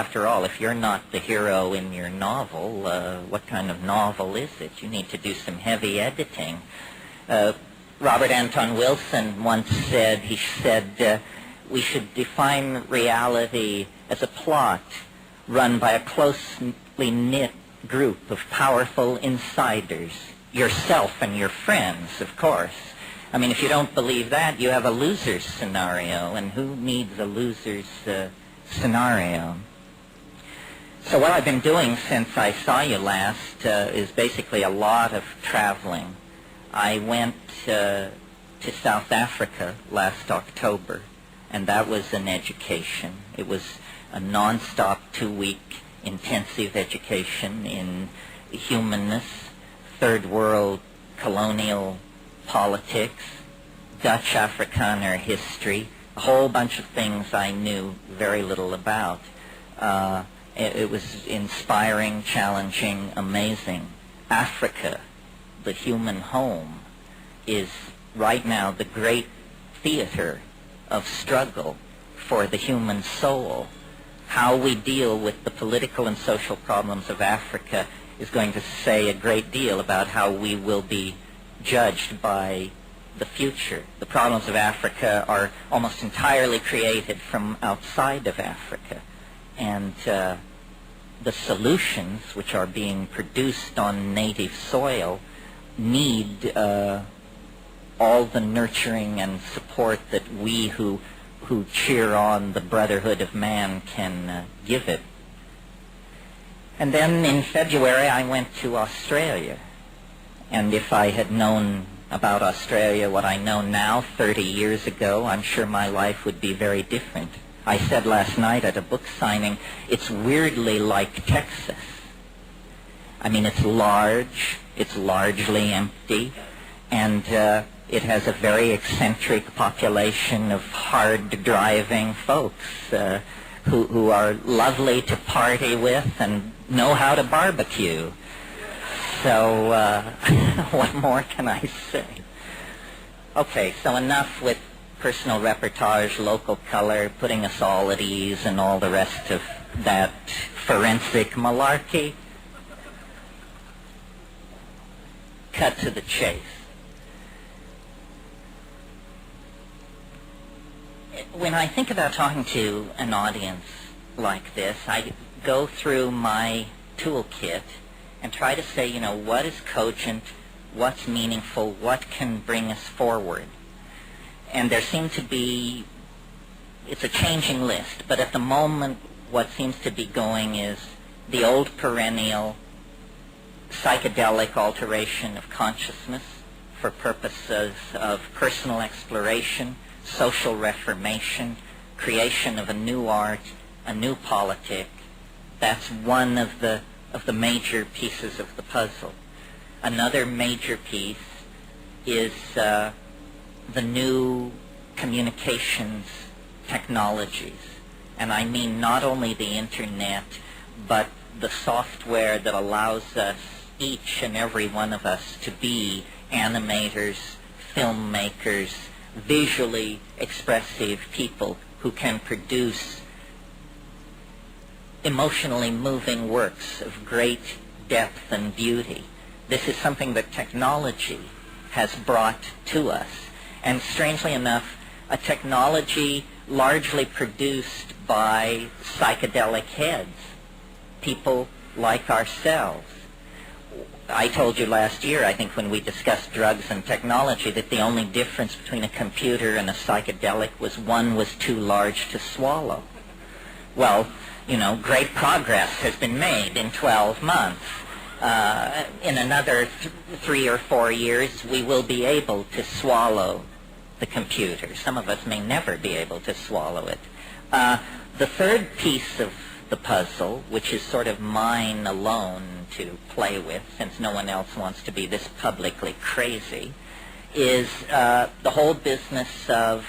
After all, if you're not the hero in your novel, what kind of novel is it? You need to do some heavy editing. Robert Anton Wilson once said, we should define reality as a plot run by a closely knit group of powerful insiders, yourself and your friends, of course. I mean, if you don't believe that, you have a loser's scenario, and who needs a loser's scenario? So what I've been doing since I saw you last is basically a lot of traveling. I went to South Africa last October, and that was an education. It was a non-stop 2-week intensive education in humanness, third world colonial politics, Dutch Afrikaner history, a whole bunch of things I knew very little about. It was inspiring, challenging, amazing. Africa, the human home, is right now the great theater of struggle for the human soul. How we deal with the political and social problems of Africa is going to say a great deal about how we will be judged by the future. The problems of Africa are almost entirely created from outside of Africa. And the solutions which are being produced on native soil need all the nurturing and support that we who cheer on the brotherhood of man can give it. And then in February I went to Australia. And if I had known about Australia what I know now 30 years ago, I'm sure my life would be very different. I said last night at a book signing, it's weirdly like Texas. I mean, it's large, it's largely empty, and it has a very eccentric population of hard-driving folks who are lovely to party with and know how to barbecue. So what more can I say? Okay, so enough with personal reportage, local color, putting us all at ease, and all the rest of that forensic malarkey. Cut to the chase. When I think about talking to an audience like this, I go through my toolkit and try to say, what is cogent, what's meaningful, what can bring us forward. And there seem to be, it's a changing list, but at the moment what seems to be going is the old perennial psychedelic alteration of consciousness for purposes of personal exploration, social reformation, creation of a new art, a new politic. That's one of the major pieces of the puzzle. Another major piece is the new communications technologies. And I mean not only the internet, but the software that allows us, each and every one of us, to be animators, filmmakers, visually expressive people who can produce emotionally moving works of great depth and beauty. This is something that technology has brought to us. And strangely enough, a technology largely produced by psychedelic heads, people like ourselves. I told you last year, I think when we discussed drugs and technology, that the only difference between a computer and a psychedelic was one was too large to swallow. Well, great progress has been made in 12 months. In another 3 or 4 years, we will be able to swallow the computer. Some of us may never be able to swallow it. The third piece of the puzzle, which is sort of mine alone to play with, since no one else wants to be this publicly crazy, is the whole business of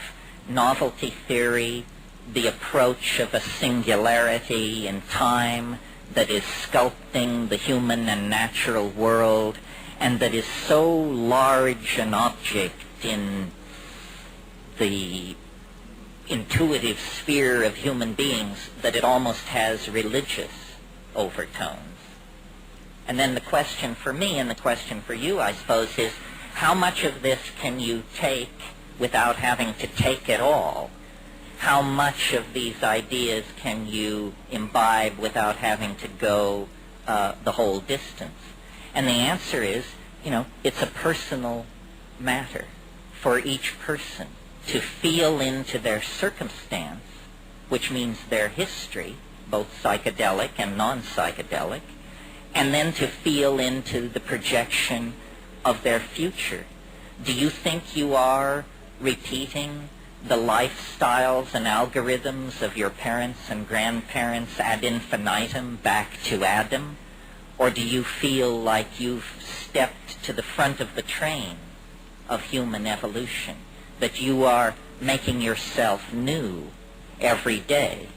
novelty theory, the approach of a singularity in time that is sculpting the human and natural world, and that is so large an object in intuitive sphere of human beings that it almost has religious overtones. And then the question for me and the question for you, I suppose, is how much of this can you take without having to take it all? How much of these ideas can you imbibe without having to go the whole distance? And the answer is, it's a personal matter for each person to feel into their circumstance, which means their history, both psychedelic and non-psychedelic, and then to feel into the projection of their future. Do you think you are repeating the lifestyles and algorithms of your parents and grandparents ad infinitum back to Adam? Or do you feel like you've stepped to the front of the train of human evolution, that you are making yourself new every day?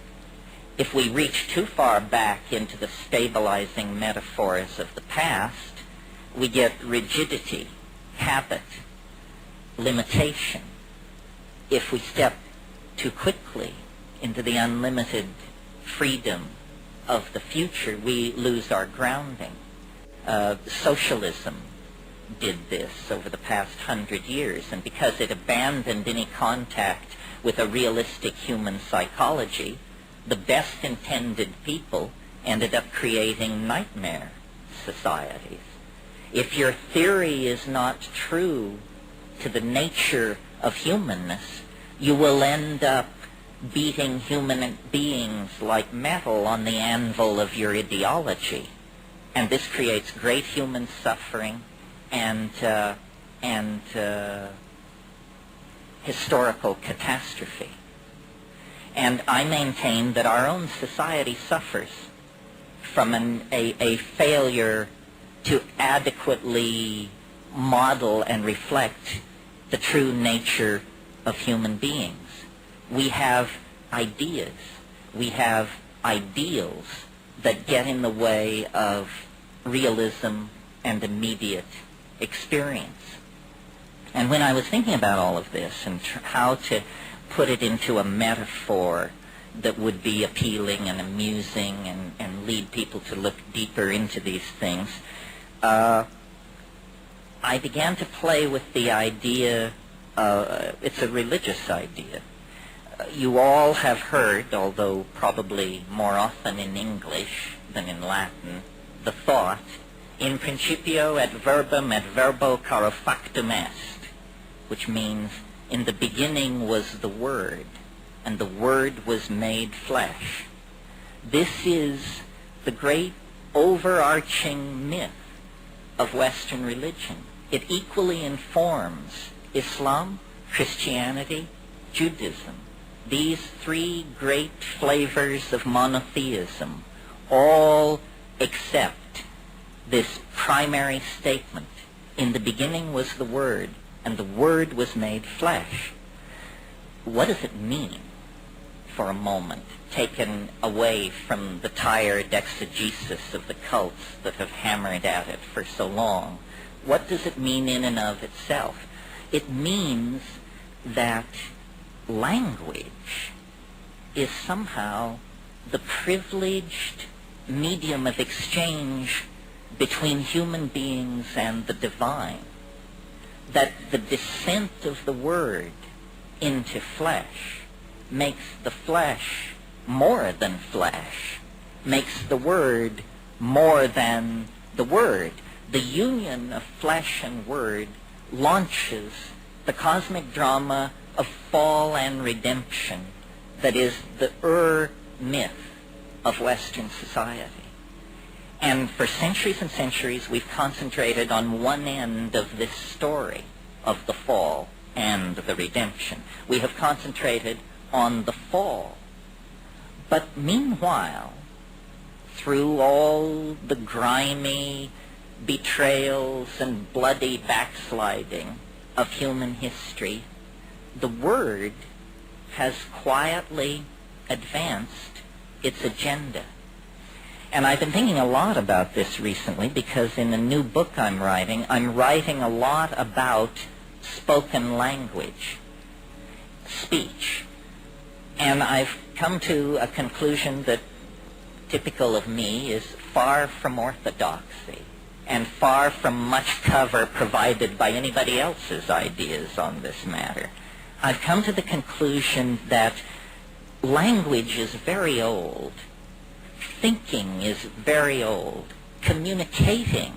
If we reach too far back into the stabilizing metaphors of the past, we get rigidity, habit, limitation. If we step too quickly into the unlimited freedom of the future, we lose our grounding. Socialism did this over the past 100 years, and because it abandoned any contact with a realistic human psychology, the best intended people ended up creating nightmare societies. If your theory is not true to the nature of humanness, you will end up beating human beings like metal on the anvil of your ideology. And this creates great human suffering and historical catastrophe. And I maintain that our own society suffers from a failure to adequately model and reflect the true nature of human beings. We have ideas, we have ideals that get in the way of realism and immediate experience. And when I was thinking about all of this and how to put it into a metaphor that would be appealing and amusing and lead people to look deeper into these things, I began to play with the idea, it's a religious idea. You all have heard, although probably more often in English than in Latin, the thought, in principio et verbum et verbo caro factum est, which means in the beginning was the Word, and the Word was made flesh. This is the great overarching myth of Western religion. It equally informs Islam, Christianity, Judaism. These three great flavors of monotheism all accept this primary statement. In the beginning was the Word, and the Word was made flesh. What does it mean, for a moment, taken away from the tired exegesis of the cults that have hammered at it for so long? What does it mean in and of itself? It means that language is somehow the privileged medium of exchange between human beings and the divine. That the descent of the Word into flesh makes the flesh more than flesh, makes the Word more than the Word. The union of flesh and Word launches the cosmic drama of fall and redemption that is the myth of Western society. And for centuries and centuries, we've concentrated on one end of this story of the fall and the redemption. We have concentrated on the fall. But meanwhile, through all the grimy betrayals and bloody backsliding of human history, the Word has quietly advanced its agenda. And I've been thinking a lot about this recently because in a new book I'm writing a lot about spoken language, speech. And I've come to a conclusion that, typical of me, is far from orthodoxy and far from much cover provided by anybody else's ideas on this matter. I've come to the conclusion that language is very old, thinking is very old, communicating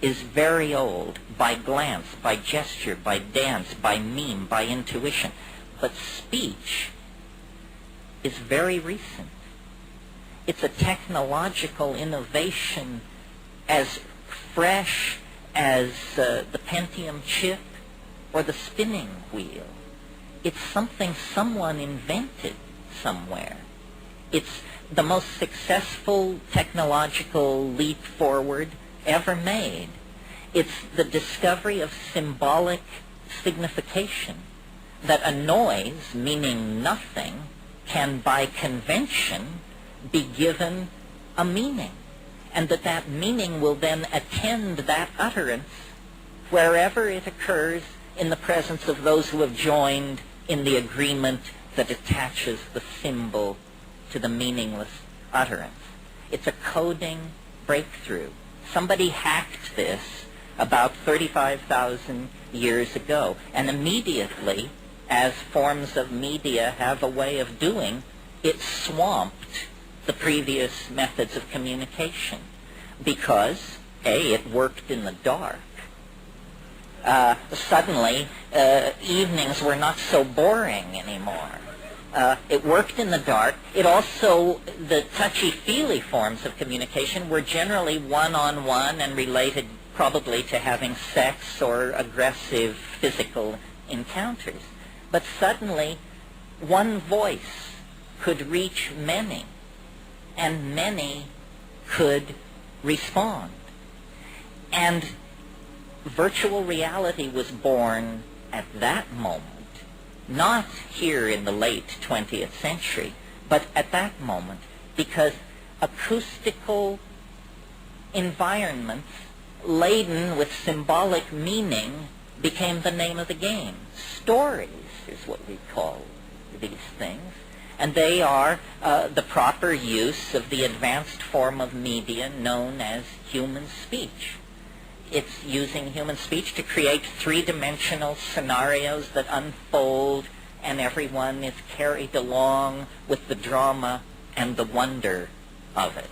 is very old, by glance, by gesture, by dance, by meme, by intuition. But speech is very recent. It's a technological innovation as fresh as the Pentium chip or the spinning wheel. It's something someone invented somewhere. It's the most successful technological leap forward ever made. It's the discovery of symbolic signification, that a noise, meaning nothing, can by convention be given a meaning, and that meaning will then attend that utterance wherever it occurs in the presence of those who have joined in the agreement that attaches the symbol to the meaningless utterance. It's a coding breakthrough. Somebody hacked this about 35,000 years ago, and immediately, as forms of media have a way of doing, it swamped the previous methods of communication because, A, it worked in the dark. Suddenly, evenings were not so boring anymore. It worked in the dark. It also, the touchy-feely forms of communication were generally one-on-one and related probably to having sex or aggressive physical encounters. But suddenly, one voice could reach many, and many could respond. And virtual reality was born at that moment, not here in the late 20th century, but at that moment, because acoustical environments laden with symbolic meaning became the name of the game. Stories is what we call these things, and they are the proper use of the advanced form of media known as human speech. It's using human speech to create three-dimensional scenarios that unfold, and everyone is carried along with the drama and the wonder of it.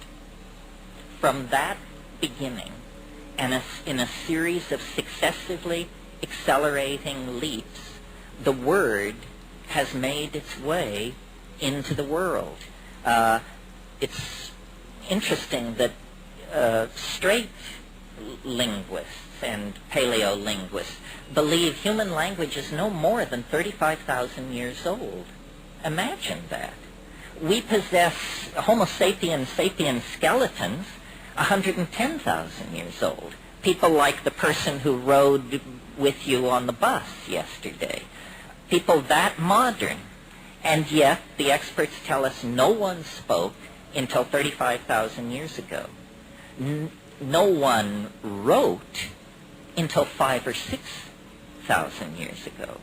From that beginning, and in a series of successively accelerating leaps, the word has made its way into the world. It's interesting that straight linguists and paleolinguists believe human language is no more than 35,000 years old. Imagine that. We possess Homo sapiens sapiens skeletons 110,000 years old. People like the person who rode with you on the bus yesterday. People that modern. And yet, the experts tell us no one spoke until 35,000 years ago. No one wrote until 5,000 or 6,000 years ago.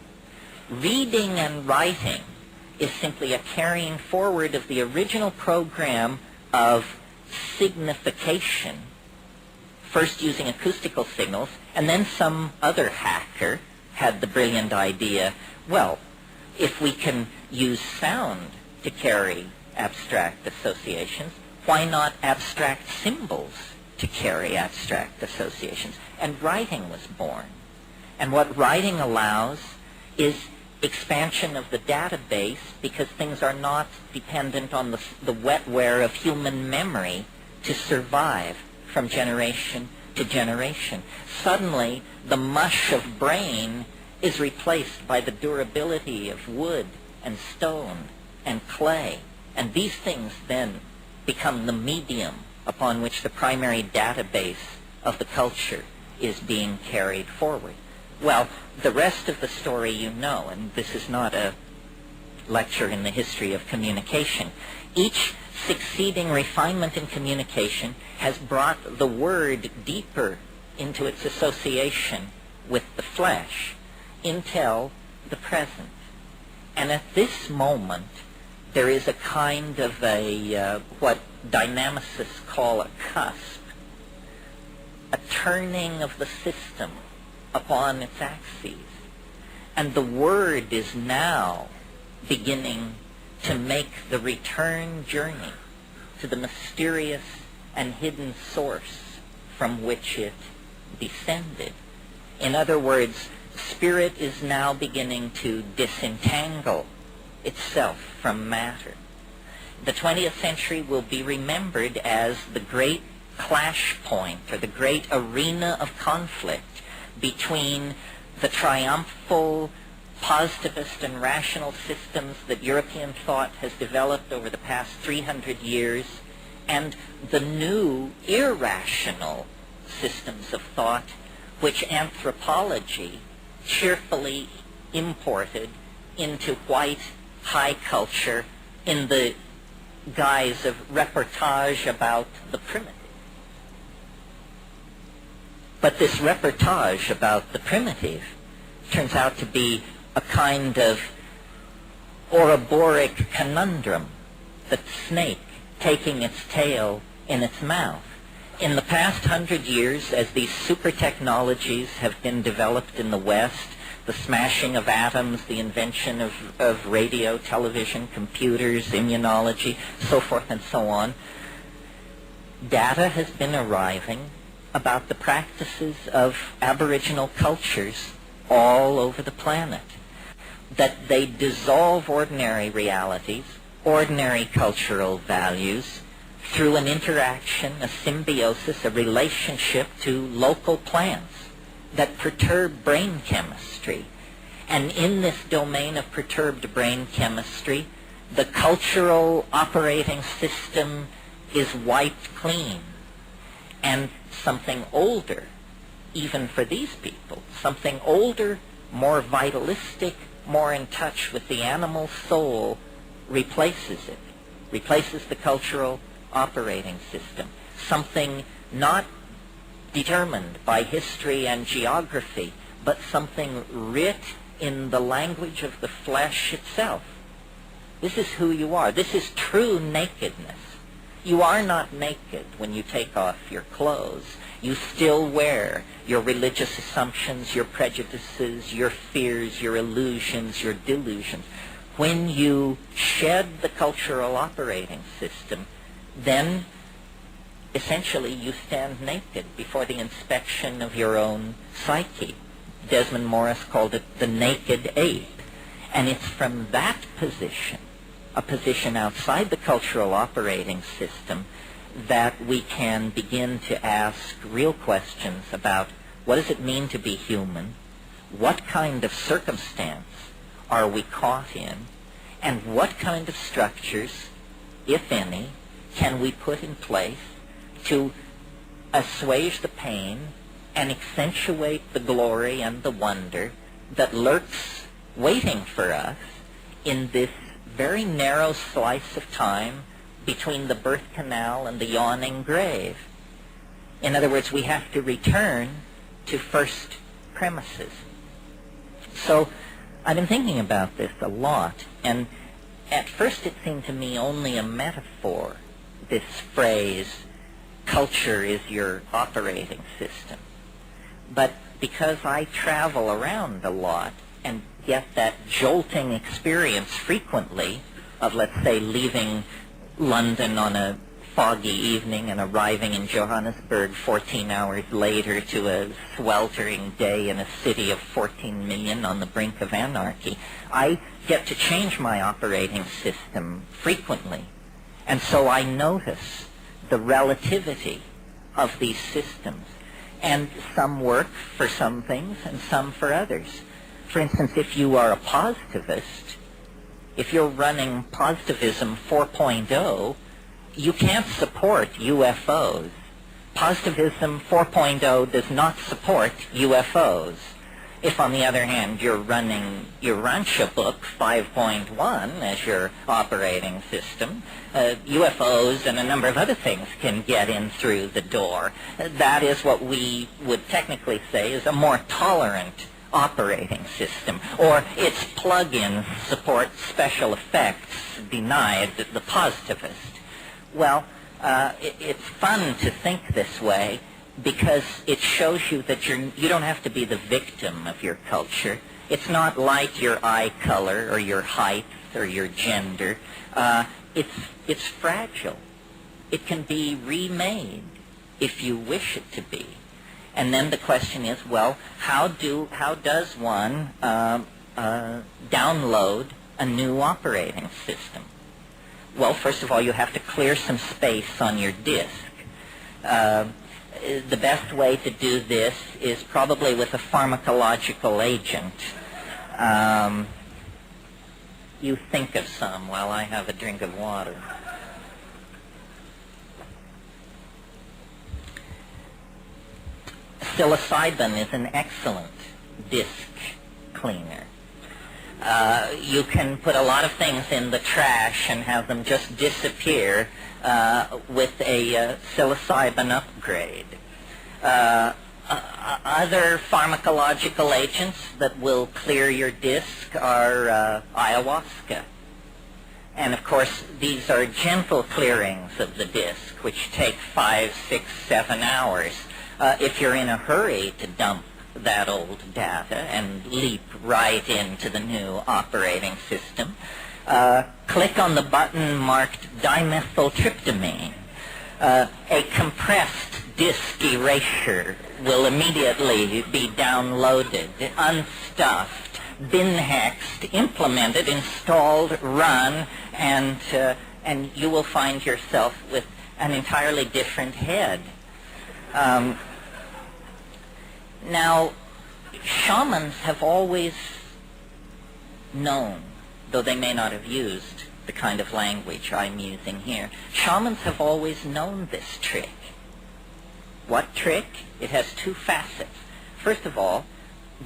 Reading and writing is simply a carrying forward of the original program of signification, first using acoustical signals, and then some other hacker had the brilliant idea, well, if we can use sound to carry abstract associations, why not abstract symbols to carry abstract associations? And writing was born. And what writing allows is expansion of the database, because things are not dependent on the wetware of human memory to survive from generation to generation. Suddenly, the mush of brain is replaced by the durability of wood and stone and clay. And these things then become the medium upon which the primary database of the culture is being carried forward. Well, the rest of the story you know, and this is not a lecture in the history of communication. Each succeeding refinement in communication has brought the word deeper into its association with the flesh until the present. And at this moment, there is a kind of what dynamicists call a cusp, a turning of the system upon its axes. And the Word is now beginning to make the return journey to the mysterious and hidden source from which it descended. In other words, spirit is now beginning to disentangle itself from matter. The 20th century will be remembered as the great clash point, or the great arena of conflict between the triumphal positivist and rational systems that European thought has developed over the past 300 years and the new irrational systems of thought which anthropology cheerfully imported into white high culture in the guise of reportage about the primitive. But this reportage about the primitive turns out to be a kind of Ouroboros conundrum, the snake taking its tail in its mouth. In the past 100 years, as these super technologies have been developed in the West, the smashing of atoms, the invention of radio, television, computers, immunology, so forth and so on, data has been arriving about the practices of Aboriginal cultures all over the planet, that they dissolve ordinary realities, ordinary cultural values, through an interaction, a symbiosis, a relationship to local plants that perturb brain chemistry. And in this domain of perturbed brain chemistry, the cultural operating system is wiped clean. And something older, even for these people, something older, more vitalistic, more in touch with the animal soul, replaces it, replaces the cultural operating system. Something not determined by history and geography, but something writ in the language of the flesh itself. This is who you are. This is true nakedness. You are not naked when you take off your clothes. You still wear your religious assumptions, your prejudices, your fears, your illusions, your delusions. When you shed the cultural operating system, then essentially you stand naked before the inspection of your own psyche. Desmond Morris called it the naked ape. And it's from that position, a position outside the cultural operating system, that we can begin to ask real questions about what does it mean to be human, what kind of circumstance are we caught in, and what kind of structures, if any, can we put in place to assuage the pain and accentuate the glory and the wonder that lurks waiting for us in this very narrow slice of time between the birth canal and the yawning grave. In other words, we have to return to first premises. So I've been thinking about this a lot, and at first it seemed to me only a metaphor, this phrase, culture is your operating system. But because I travel around a lot and get that jolting experience frequently of, let's say, leaving London on a foggy evening and arriving in Johannesburg 14 hours later to a sweltering day in a city of 14 million on the brink of anarchy, I get to change my operating system frequently. And so I notice the relativity of these systems. And some work for some things and some for others. For instance, if you are a positivist, if you're running Positivism 4.0, you can't support UFOs. Positivism 4.0 does not support UFOs. If, on the other hand, you're running your Rancha book 5.1 as your operating system, UFOs and a number of other things can get in through the door. That is what we would technically say is a more tolerant operating system, or its plug-in support special effects denied the positivist. Well, it's fun to think this way because it shows you that you don't have to be the victim of your culture. It's not like your eye color or your height or your gender. It's fragile. It can be remade if you wish it to be. And then the question is, well, how does one download a new operating system? Well, first of all, you have to clear some space on your disk. The best way to do this is probably with a pharmacological agent. You think of some while I have a drink of water. Psilocybin is an excellent disk cleaner. You can put a lot of things in the trash and have them just disappear with a psilocybin upgrade. Other pharmacological agents that will clear your disk are ayahuasca. And of course, these are gentle clearings of the disk, which take 5, 6, 7 hours. If you're in a hurry to dump that old data and leap right into the new operating system, click on the button marked dimethyltryptamine. A compressed disk erasure will immediately be downloaded, unstuffed, bin-hexed, implemented, installed, run, and you will find yourself with an entirely different head. Now, shamans have always known, though they may not have used the kind of language I'm using here, shamans have always known this trick. What trick? It has two facets. First of all,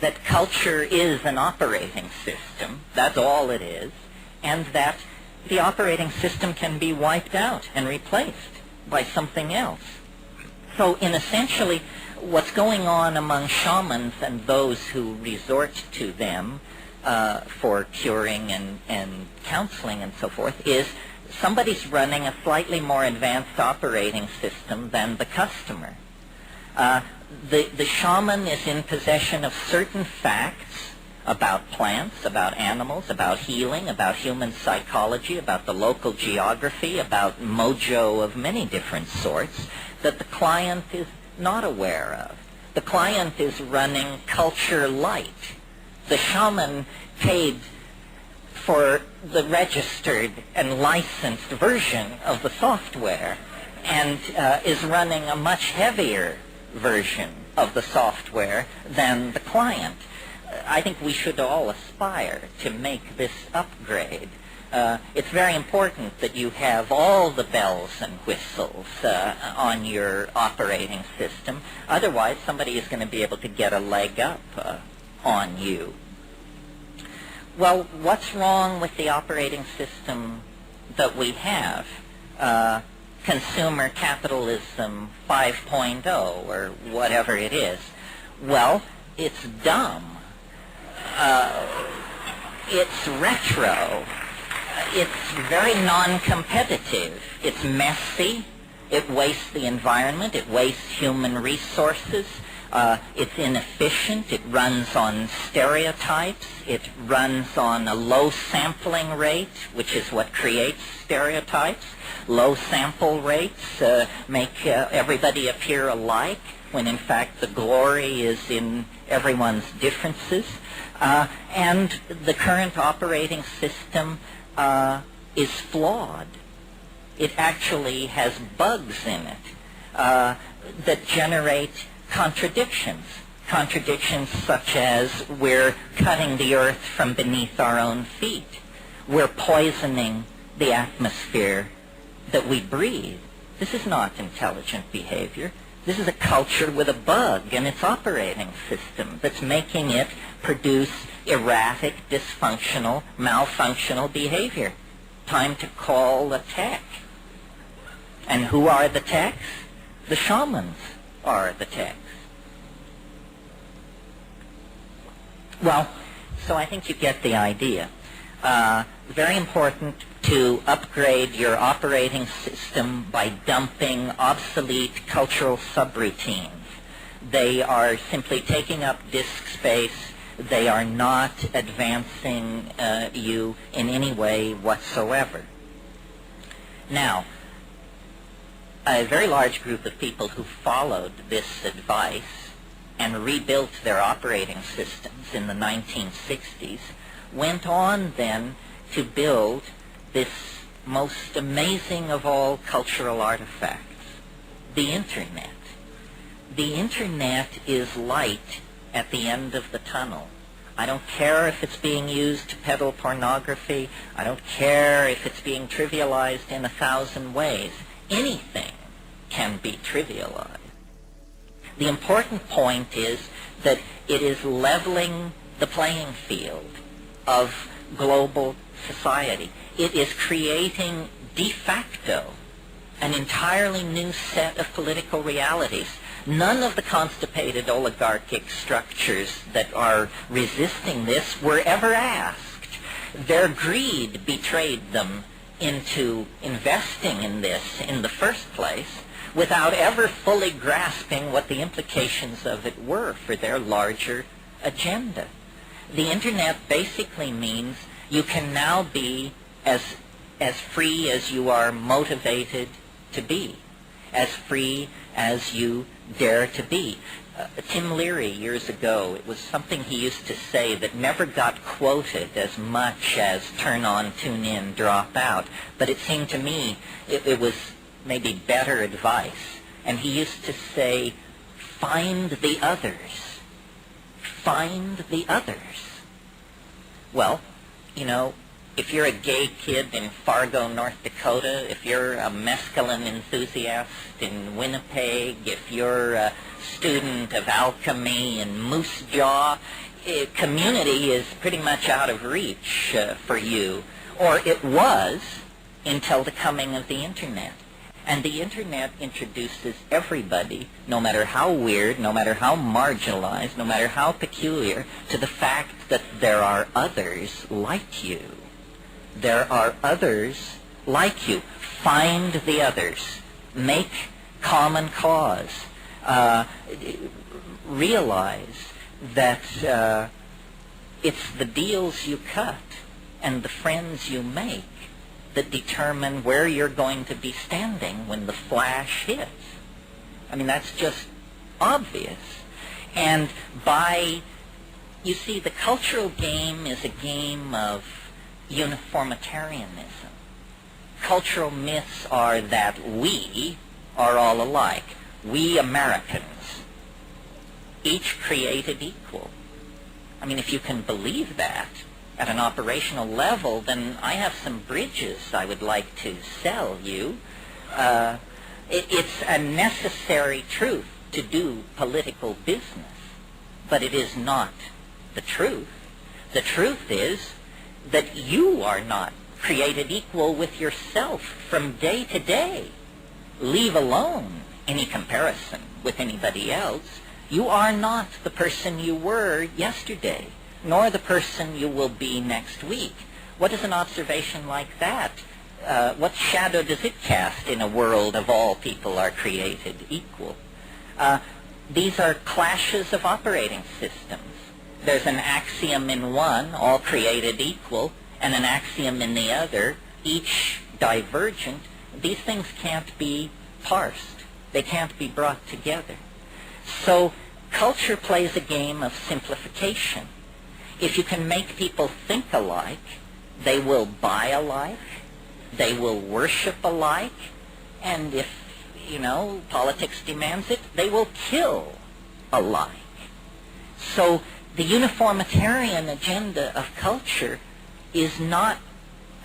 that culture is an operating system, that's all it is, and that the operating system can be wiped out and replaced by something else. So in essentially, what's going on among shamans and those who resort to them for curing and counseling and so forth is somebody's running a slightly more advanced operating system than the customer. The shaman is in possession of certain facts about plants, about animals, about healing, about human psychology, about the local geography, about mojo of many different sorts that the client is not aware of. The client is running culture light. The shaman paid for the registered and licensed version of the software and is running a much heavier version of the software than the client. I think we should all aspire to make this upgrade. It's very important that you have all the bells and whistles on your operating system. Otherwise, somebody is going to be able to get a leg up on you. Well, what's wrong with the operating system that we have? Consumer capitalism 5.0 or whatever it is. Well, it's dumb. It's retro. It's very non-competitive. It's messy. It wastes the environment. It wastes human resources. It's inefficient. It runs on stereotypes. It runs on a low sampling rate, which is what creates stereotypes. Low sample rates make everybody appear alike, when in fact the glory is in everyone's differences. And the current operating system is flawed. It actually has bugs in it that generate contradictions. Contradictions such as we're cutting the earth from beneath our own feet. We're poisoning the atmosphere that we breathe. This is not intelligent behavior. This is a culture with a bug in its operating system that's making it produce erratic, dysfunctional, malfunctional behavior. Time to call the tech. And who are the techs? The shamans are the techs. Well, so I think you get the idea. Very important to upgrade your operating system by dumping obsolete cultural subroutines. They are simply taking up disk space. They are not advancing you in any way whatsoever. Now, a very large group of people who followed this advice and rebuilt their operating systems in the 1960s went on then to build this most amazing of all cultural artifacts, the Internet. The Internet is light at the end of the tunnel. I don't care if it's being used to peddle pornography. I don't care if it's being trivialized in 1,000 ways. Anything can be trivialized. The important point is that it is leveling the playing field of global society. It is creating de facto an entirely new set of political realities. None of the constipated oligarchic structures that are resisting this were ever asked. Their greed betrayed them into investing in this in the first place without ever fully grasping what the implications of it were for their larger agenda. The Internet basically means you can now be as free as you are motivated to be, as free as you dare to be. Tim Leary, years ago, it was something he used to say that never got quoted as much as turn on, tune in, drop out. But it seemed to me it was maybe better advice. And he used to say, find the others. Find the others. Well, you know, if you're a gay kid in Fargo, North Dakota, if you're a mescaline enthusiast in Winnipeg, if you're a student of alchemy in Moose Jaw, community is pretty much out of reach for you. Or it was until the coming of the Internet. And the Internet introduces everybody, no matter how weird, no matter how marginalized, no matter how peculiar, to the fact that there are others like you. There are others like you. Find the others. Make common cause. Realize that it's the deals you cut and the friends you make that determine where you're going to be standing when the flash hits. I mean, that's just obvious. And you see, the cultural game is a game of uniformitarianism. Cultural myths are that we are all alike. We Americans, each created equal. I mean, if you can believe that at an operational level, then I have some bridges I would like to sell you. It's a necessary truth to do political business, but it is not the truth. The truth is that you are not created equal with yourself from day to day. Leave alone any comparison with anybody else. You are not the person you were yesterday, nor the person you will be next week. What is an observation like that? What shadow does it cast in a world of all people are created equal? These are clashes of operating systems. There's an axiom in one, all created equal, and an axiom in the other, each divergent. These things can't be parsed. They can't be brought together. So culture plays a game of simplification. If you can make people think alike, they will buy alike, they will worship alike, and if, politics demands it, they will kill alike. So the uniformitarian agenda of culture is not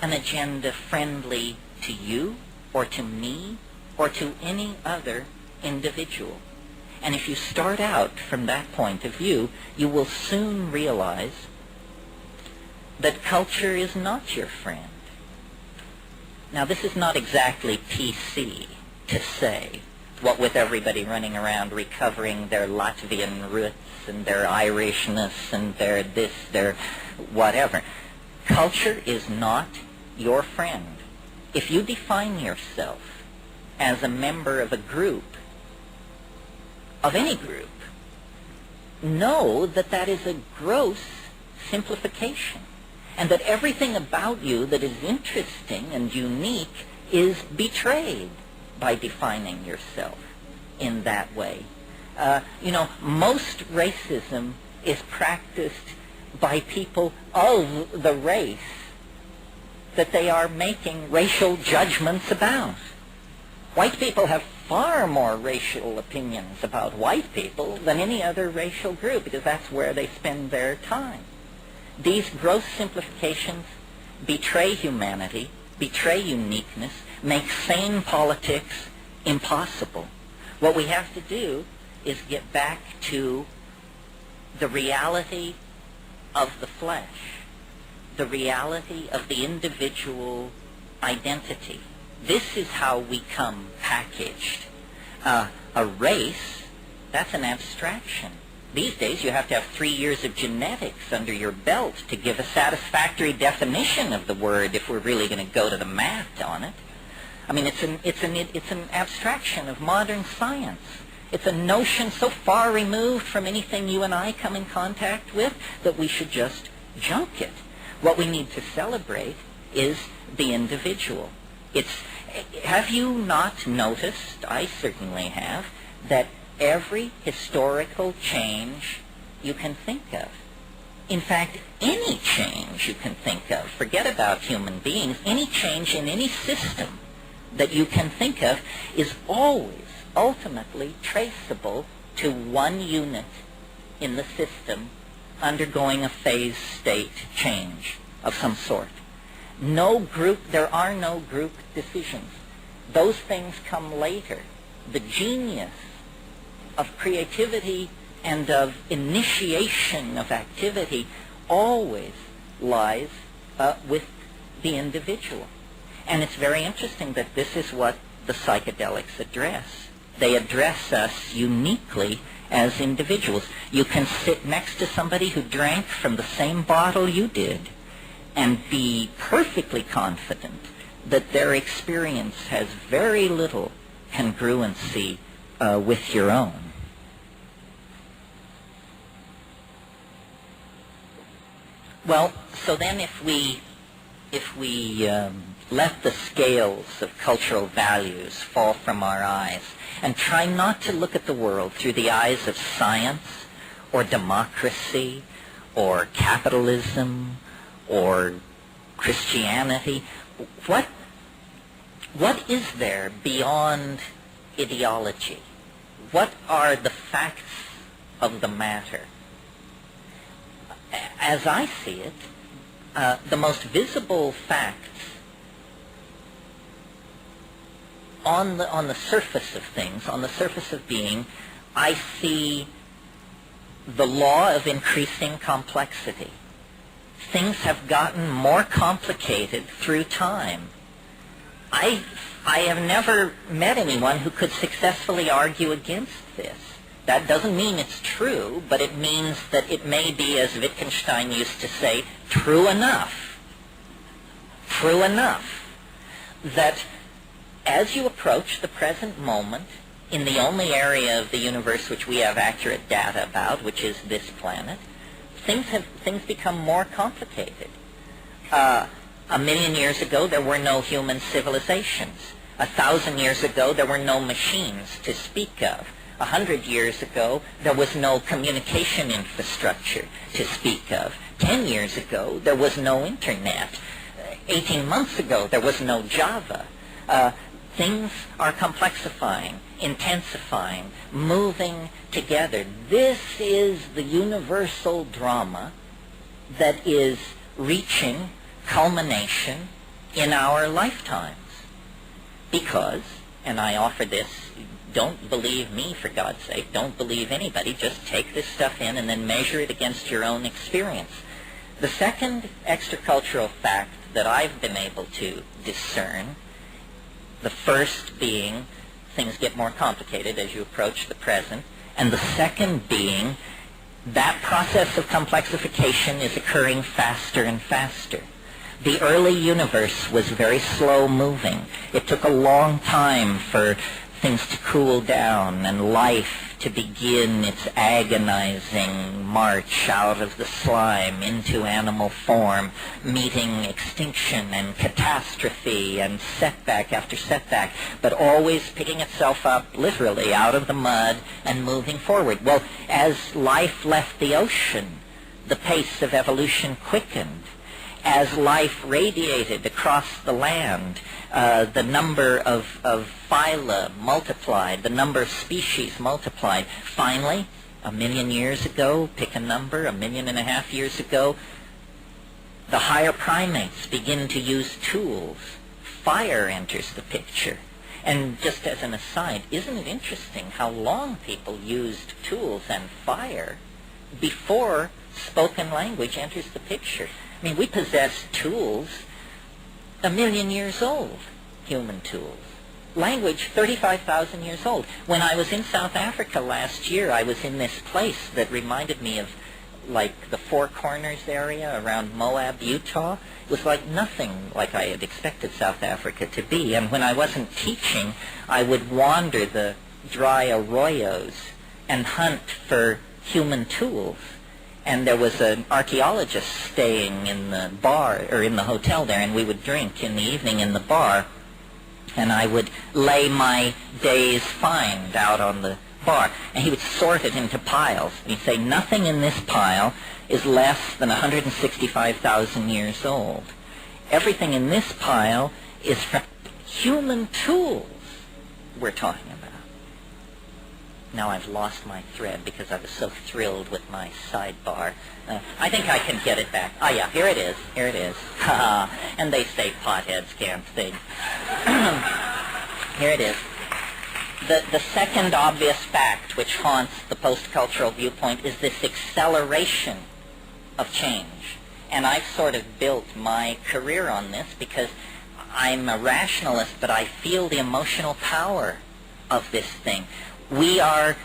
an agenda friendly to you or to me or to any other individual. And if you start out from that point of view, you will soon realize that culture is not your friend. Now, this is not exactly PC to say, what with everybody running around recovering their Latvian roots and their Irishness and their this, their whatever. Culture is not your friend. If you define yourself as a member of a group, of any group, know that that is a gross simplification, and that everything about you that is interesting and unique is betrayed by defining yourself in that way. Most racism is practiced by people of the race that they are making racial judgments about. White people have far more racial opinions about white people than any other racial group, because that's where they spend their time. These gross simplifications betray humanity, betray uniqueness, make sane politics impossible. What we have to do is get back to the reality of the flesh, the reality of the individual identity. This is how we come packaged. A race, that's an abstraction. These days you have to have 3 years of genetics under your belt to give a satisfactory definition of the word if we're really going to go to the math on it. I mean, it's an abstraction of modern science. It's a notion so far removed from anything you and I come in contact with that we should just junk it. What we need to celebrate is the individual. Have you not noticed, I certainly have, that every historical change you can think of, in fact, any change you can think of, forget about human beings, any change in any system that you can think of is always ultimately traceable to one unit in the system undergoing a phase state change of some sort. There are no group decisions. Those things come later. The genius of creativity and of initiation of activity always lies with the individual. And it's very interesting that this is what the psychedelics address. They address us uniquely as individuals. You can sit next to somebody who drank from the same bottle you did and be perfectly confident that their experience has very little congruency with your own. Well, so then if we let the scales of cultural values fall from our eyes and try not to look at the world through the eyes of science or democracy or capitalism or Christianity, what is there beyond ideology? What are the facts of the matter? As I see it, the most visible facts on the surface of things, on the surface of being, I see the law of increasing complexity. Things have gotten more complicated through time. I have never met anyone who could successfully argue against this. That doesn't mean it's true, but it means that it may be, as Wittgenstein used to say, true enough. True enough that as you approach the present moment in the only area of the universe which we have accurate data about, which is this planet, things become more complicated. 1,000,000 years ago, there were no human civilizations. 1,000 years ago, there were no machines to speak of. 100 years ago, there was no communication infrastructure to speak of. 10 years ago, there was no internet. 18 months ago, there was no Java. Things are complexifying, intensifying, moving together. This is the universal drama that is reaching culmination in our lifetimes. Because, and I offer this, don't believe me, for God's sake, don't believe anybody, just take this stuff in and then measure it against your own experience. The second extracultural fact that I've been able to discern, the first being things get more complicated as you approach the present. And the second being, that process of complexification is occurring faster and faster. The early universe was very slow moving. It took a long time for things to cool down and life to begin its agonizing march out of the slime into animal form, meeting extinction and catastrophe and setback after setback, but always picking itself up literally out of the mud and moving forward. Well, as life left the ocean, the pace of evolution quickened. As life radiated across the land, the number of phyla multiplied, the number of species multiplied. Finally, 1 million years ago, pick a number, 1.5 million years ago, the higher primates begin to use tools. Fire enters the picture. And just as an aside, isn't it interesting how long people used tools and fire before spoken language enters the picture? I mean, we possess tools 1 million years old, human tools. Language 35,000 years old. When I was in South Africa last year, I was in this place that reminded me of like the Four Corners area around Moab, Utah. It was like nothing like I had expected South Africa to be. And when I wasn't teaching, I would wander the dry arroyos and hunt for human tools. And there was an archaeologist staying in the bar, or in the hotel there, and we would drink in the evening in the bar, and I would lay my day's find out on the bar, and he would sort it into piles. And he'd say, nothing in this pile is less than 165,000 years old. Everything in this pile is from human tools we're talking about. Now I've lost my thread because I was so thrilled with my sidebar. I think I can get it back. Ah, yeah, here it is. Here it is. And they say potheads can't think. Here it is. The second obvious fact which haunts the post-cultural viewpoint is this acceleration of change. And I've sort of built my career on this because I'm a rationalist, but I feel the emotional power of this thing. We are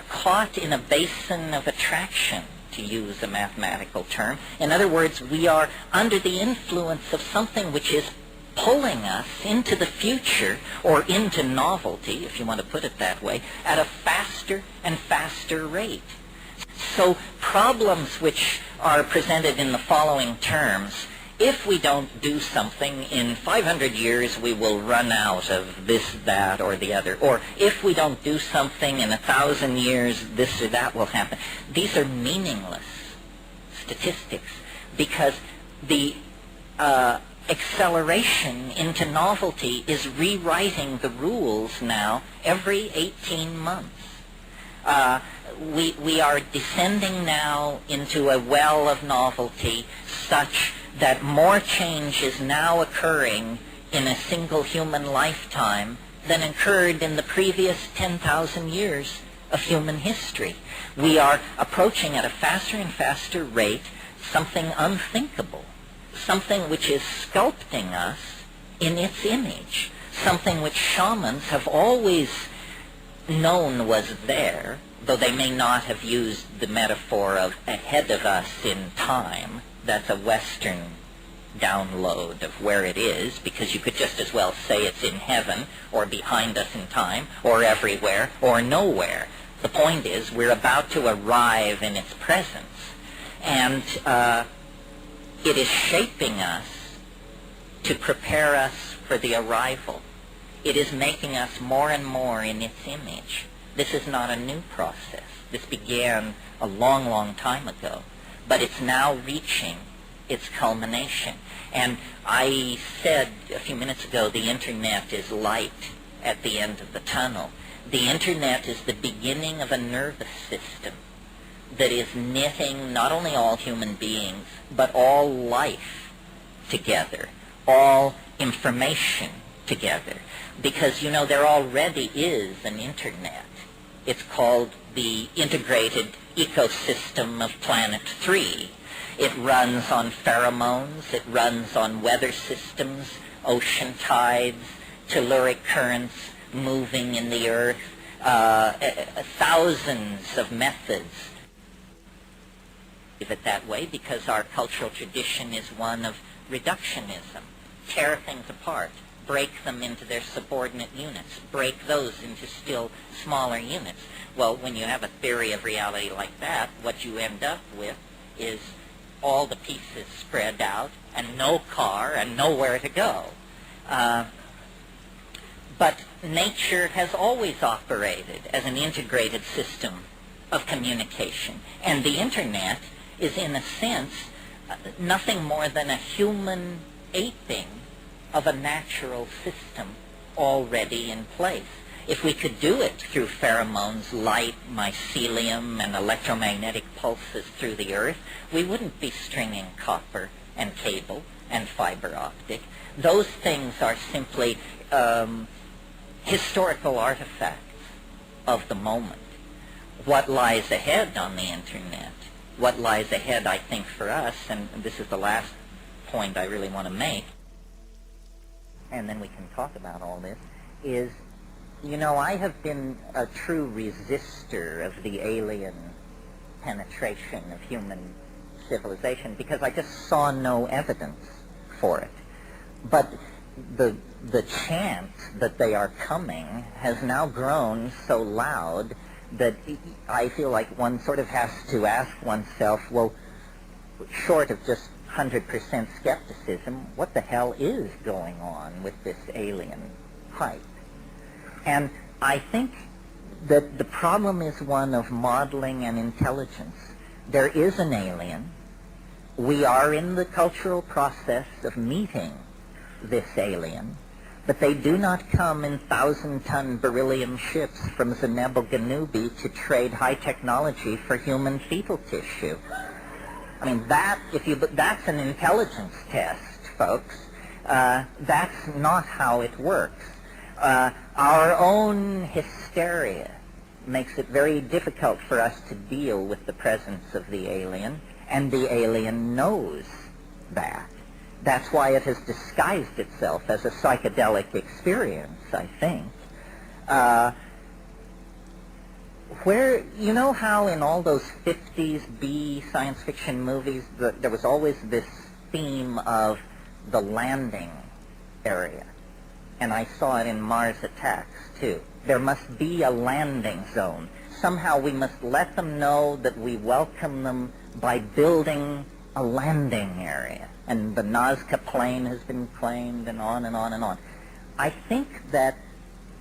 caught in a basin of attraction, to use a mathematical term. In other words, we are under the influence of something which is pulling us into the future, or into novelty, if you want to put it that way, at a faster and faster rate. So problems which are presented in the following terms: if we don't do something, in 500 years we will run out of this, that, or the other. Or if we don't do something, in 1,000 years this or that will happen. These are meaningless statistics because the acceleration into novelty is rewriting the rules now every 18 months. We are descending now into a well of novelty such that more change is now occurring in a single human lifetime than occurred in the previous 10,000 years of human history. We are approaching at a faster and faster rate something unthinkable, something which is sculpting us in its image, something which shamans have always known was there, though they may not have used the metaphor of ahead of us in time. That's a Western download of where it is, because you could just as well say it's in heaven, or behind us in time, or everywhere, or nowhere. The point is, we're about to arrive in its presence, and it is shaping us to prepare us for the arrival. It is making us more and more in its image. This is not a new process. This began a long, long time ago. But it's now reaching its culmination. And I said a few minutes ago, the Internet is light at the end of the tunnel. The Internet is the beginning of a nervous system that is knitting not only all human beings, but all life together, all information together. Because, you know, there already is an Internet. It's called the Integrated Ecosystem of Planet 3. It runs on pheromones, it runs on weather systems, ocean tides, telluric currents, moving in the earth, thousands of methods. Leave it that way because our cultural tradition is one of reductionism. Tear things apart, break them into their subordinate units, break those into still smaller units. Well, when you have a theory of reality like that, what you end up with is all the pieces spread out and no car and nowhere to go. But nature has always operated as an integrated system of communication. And the Internet is, in a sense, nothing more than a human aping of a natural system already in place. If we could do it through pheromones, light, mycelium, and electromagnetic pulses through the earth, we wouldn't be stringing copper and cable and fiber optic. Those things are simply historical artifacts of the moment. What lies ahead on the Internet, what lies ahead, I think, for us, and this is the last point I really want to make, and then we can talk about all this, is, you know, I have been a true resistor of the alien penetration of human civilization because I just saw no evidence for it. But the chant that they are coming has now grown so loud that I feel like one sort of has to ask oneself, well, short of just 100% skepticism, what the hell is going on with this alien hype? And I think that the problem is one of modeling and intelligence. There is an alien. We are in the cultural process of meeting this alien, but they do not come in 1,000-ton beryllium ships from Zenebo-Ganubi to trade high technology for human fetal tissue. I mean, that's an intelligence test, folks. That's not how it works. Our own hysteria makes it very difficult for us to deal with the presence of the alien, and the alien knows that. That's why it has disguised itself as a psychedelic experience, I think. Where, you know how in all those 50s B science fiction movies, there was always this theme of the landing area. And I saw it in Mars Attacks, too. There must be a landing zone. Somehow we must let them know that we welcome them by building a landing area. And the Nazca Plain has been claimed, and on and on and on. I think that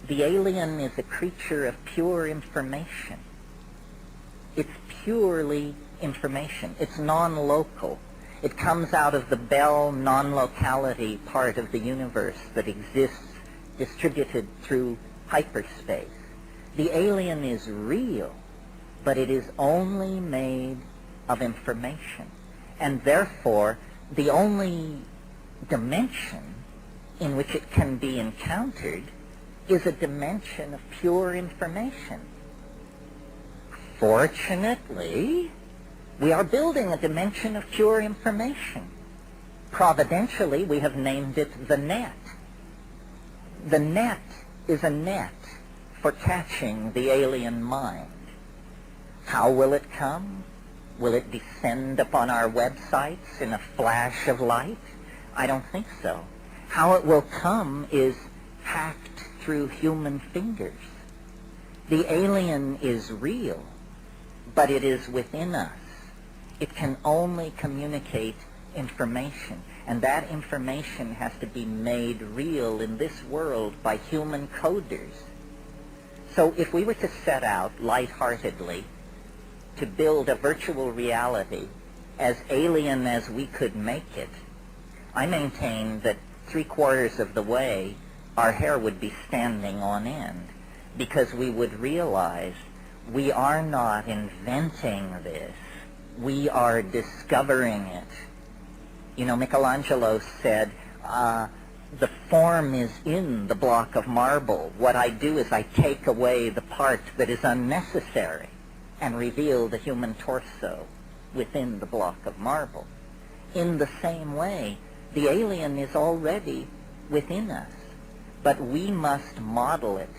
the alien is a creature of pure information. It's purely information. It's non-local. It comes out of the Bell non-locality part of the universe that exists distributed through hyperspace. The alien is real, but it is only made of information. And therefore, the only dimension in which it can be encountered is a dimension of pure information. Fortunately, we are building a dimension of pure information. Providentially, we have named it the net. The net is a net for catching the alien mind. How will it come? Will it descend upon our websites in a flash of light? I don't think so. How it will come is hacked through human fingers. The alien is real, but it is within us. It can only communicate information, and that information has to be made real in this world by human coders. So if we were to set out lightheartedly to build a virtual reality as alien as we could make it, I maintain that 3/4 of the way our hair would be standing on end, because we would realize we are not inventing this, we are discovering it. You know, Michelangelo said, the form is in the block of marble. What I do is I take away the part that is unnecessary and reveal the human torso within the block of marble. In the same way, the alien is already within us, but we must model it.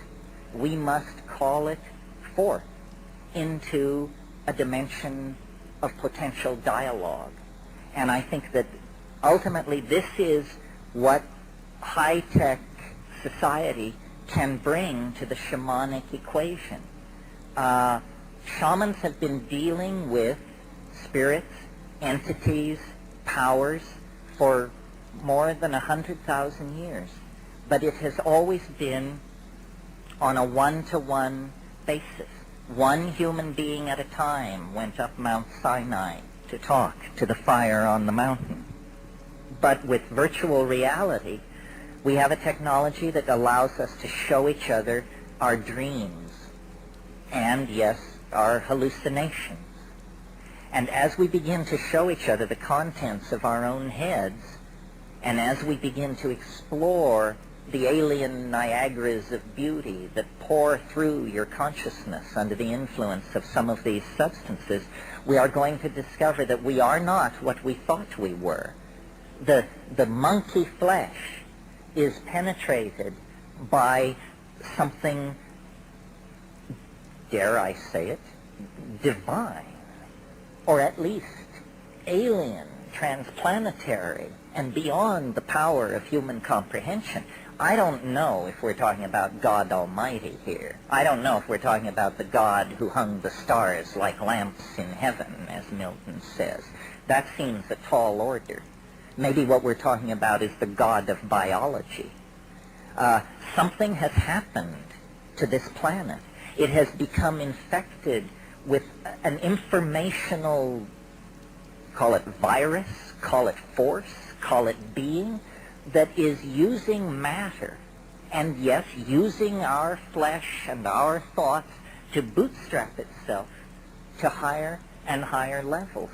We must call it forth into a dimension of potential dialogue. And I think that ultimately this is what high-tech society can bring to the shamanic equation. Shamans have been dealing with spirits, entities, powers for more than 100,000 years. But it has always been on a one-to-one basis. One human being at a time went up Mount Sinai to talk to the fire on the mountain. But with virtual reality, we have a technology that allows us to show each other our dreams and, yes, our hallucinations. And as we begin to show each other the contents of our own heads, and as we begin to explore the alien Niagaras of beauty that pour through your consciousness under the influence of some of these substances, we are going to discover that we are not what we thought we were. The monkey flesh is penetrated by something, dare I say it, divine, or at least alien, transplanetary, and beyond the power of human comprehension. I don't know if we're talking about God Almighty here. I don't know if we're talking about the God who hung the stars like lamps in heaven, as Milton says. That seems a tall order. Maybe what we're talking about is the God of biology. Something has happened to this planet. It has become infected with an informational, call it virus, call it force, call it being, that is using matter, and yes, using our flesh and our thoughts to bootstrap itself to higher and higher levels.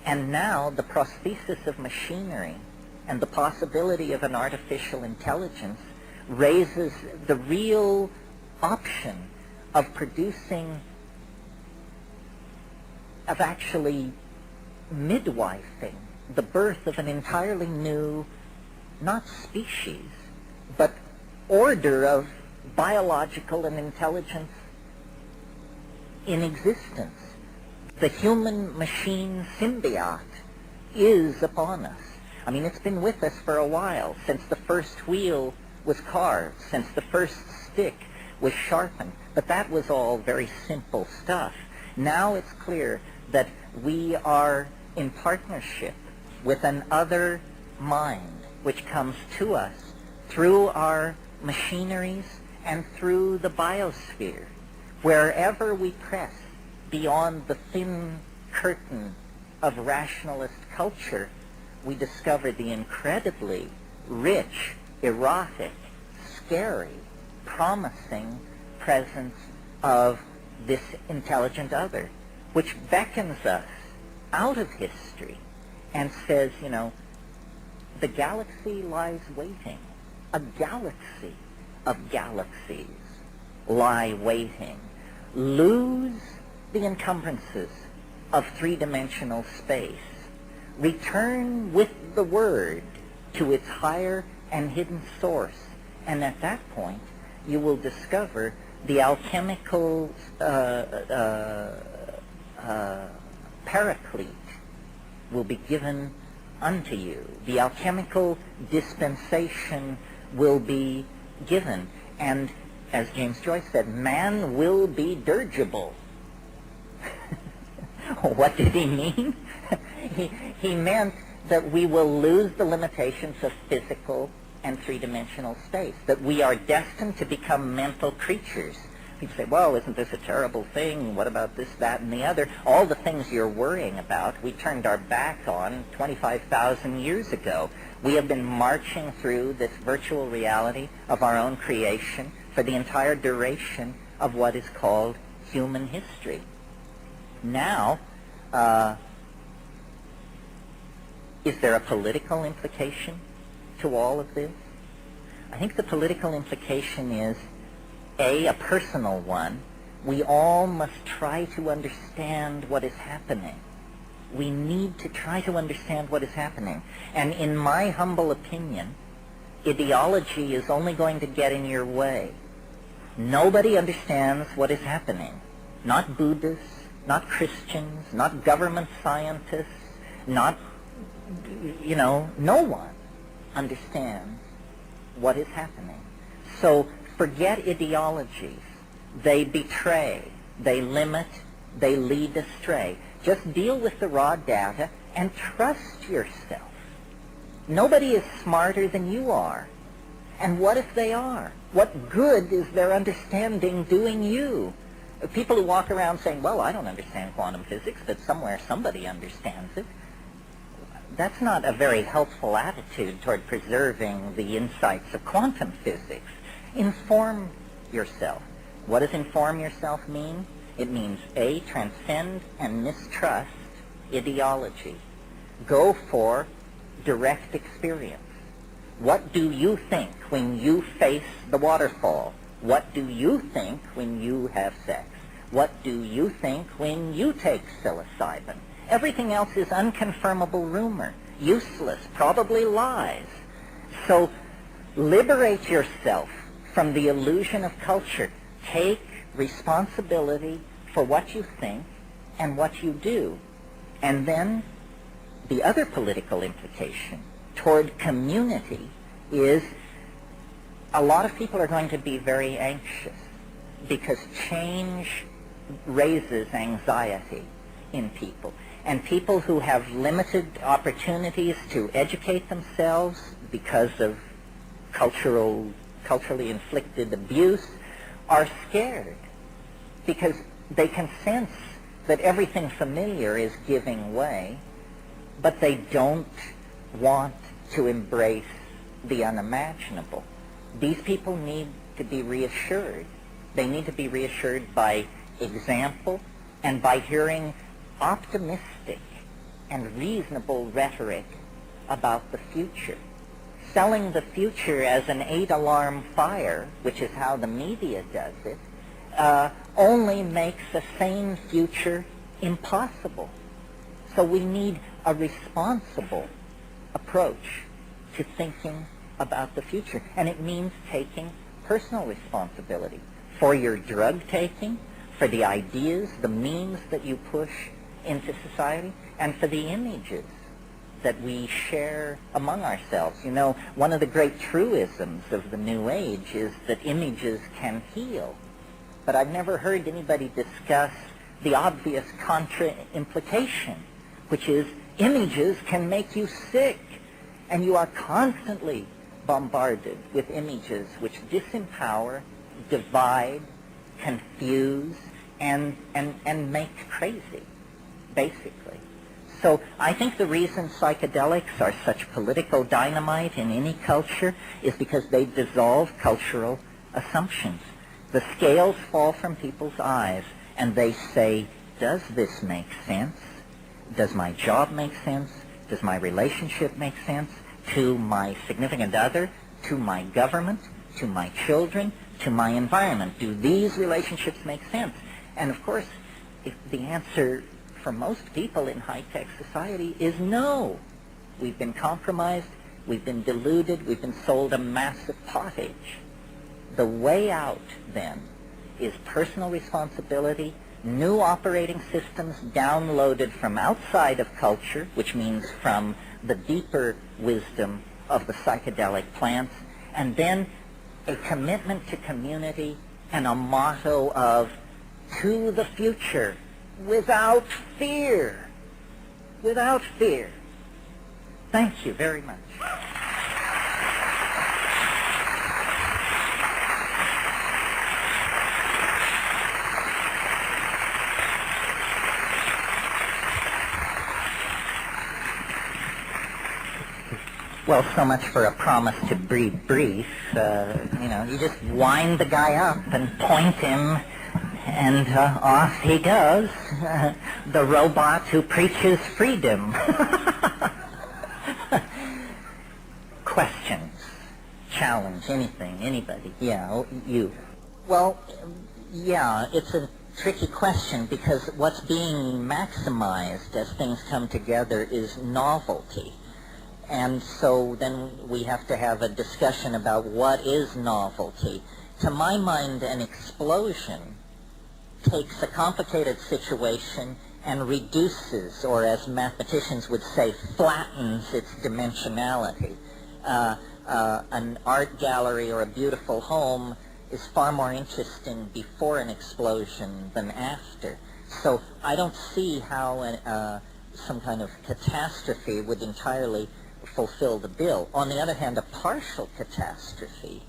And now the prosthesis of machinery and the possibility of an artificial intelligence raises the real option of producing, of actually midwifing the birth of an entirely new, not species, but order of biological and intelligence in existence. The human-machine symbiote is upon us. I mean, it's been with us for a while, since the first wheel was carved, since the first stick was sharpened. But that was all very simple stuff. Now it's clear that we are in partnership with an other mind, which comes to us through our machineries and through the biosphere. Wherever we press beyond the thin curtain of rationalist culture, we discover the incredibly rich, erotic, scary, promising presence of this intelligent other, which beckons us out of history and says, you know, the galaxy lies waiting. A galaxy of galaxies lie waiting. Lose the encumbrances of three-dimensional space. Return with the word to its higher and hidden source. And at that point, you will discover the alchemical paraclete will be given unto you. The alchemical dispensation will be given. And as James Joyce said, man will be dirigible. What did he mean? He meant that we will lose the limitations of physical and three-dimensional space, that we are destined to become mental creatures. People say, well, isn't this a terrible thing? What about this, that, and the other? All the things you're worrying about, we turned our back on 25,000 years ago. We have been marching through this virtual reality of our own creation for the entire duration of what is called human history. Now, is there a political implication to all of this? I think the political implication is, a personal one. We all must try to understand what is happening. We need to try to understand what is happening. And in my humble opinion, ideology is only going to get in your way. Nobody understands what is happening. Not Buddhists, not Christians, not government scientists, not, no one understands what is happening. So forget ideologies. They betray, they limit, they lead astray. Just deal with the raw data and trust yourself. Nobody is smarter than you are. And what if they are? What good is their understanding doing you? People who walk around saying, well, I don't understand quantum physics, but somewhere somebody understands it. That's not a very helpful attitude toward preserving the insights of quantum physics. Inform yourself. What does inform yourself mean? It means A, transcend and mistrust ideology. Go for direct experience. What do you think when you face the waterfall? What do you think when you have sex? What do you think when you take psilocybin? Everything else is unconfirmable rumor, useless, probably lies. So liberate yourself from the illusion of culture. Take responsibility for what you think and what you do. And then the other political implication toward community is a lot of people are going to be very anxious because change raises anxiety in people. And people who have limited opportunities to educate themselves because of culturally inflicted abuse are scared because they can sense that everything familiar is giving way, but they don't want to embrace the unimaginable. These people need to be reassured. They need to be reassured by example and by hearing optimistic and reasonable rhetoric about the future. Selling the future as an 8-alarm fire, which is how the media does it, only makes a sane future impossible. So we need a responsible approach to thinking about the future. And it means taking personal responsibility for your drug taking, for the ideas, the memes that you push into society, and for the images that we share among ourselves. You know, one of the great truisms of the New Age is that images can heal. But I've never heard anybody discuss the obvious contra-implication, which is images can make you sick. And you are constantly bombarded with images which disempower, divide, confuse, and make crazy, basically. So I think the reason psychedelics are such political dynamite in any culture is because they dissolve cultural assumptions. The scales fall from people's eyes, and they say, does this make sense? Does my job make sense? Does my relationship make sense? To my significant other, to my government, to my children, to my environment. Do these relationships make sense? And of course, if the answer for most people in high-tech society is no. We've been compromised, we've been deluded, we've been sold a massive pottage. The way out, then, is personal responsibility, new operating systems downloaded from outside of culture, which means from the deeper wisdom of the psychedelic plants, and then a commitment to community and a motto of to the future without fear. Without fear. Thank you very much. Well, so much for a promise to be brief. You just wind the guy up and point him, and off he goes. The robot who preaches freedom. Questions, challenge, anything, anybody? Yeah, you. Well, yeah, it's a tricky question because what's being maximized as things come together is novelty. And so then we have to have a discussion about what is novelty. To my mind, an explosion takes a complicated situation and reduces, or as mathematicians would say, flattens its dimensionality. An art gallery or a beautiful home is far more interesting before an explosion than after. So I don't see how some kind of catastrophe would entirely fulfill the bill. On the other hand, a partial catastrophe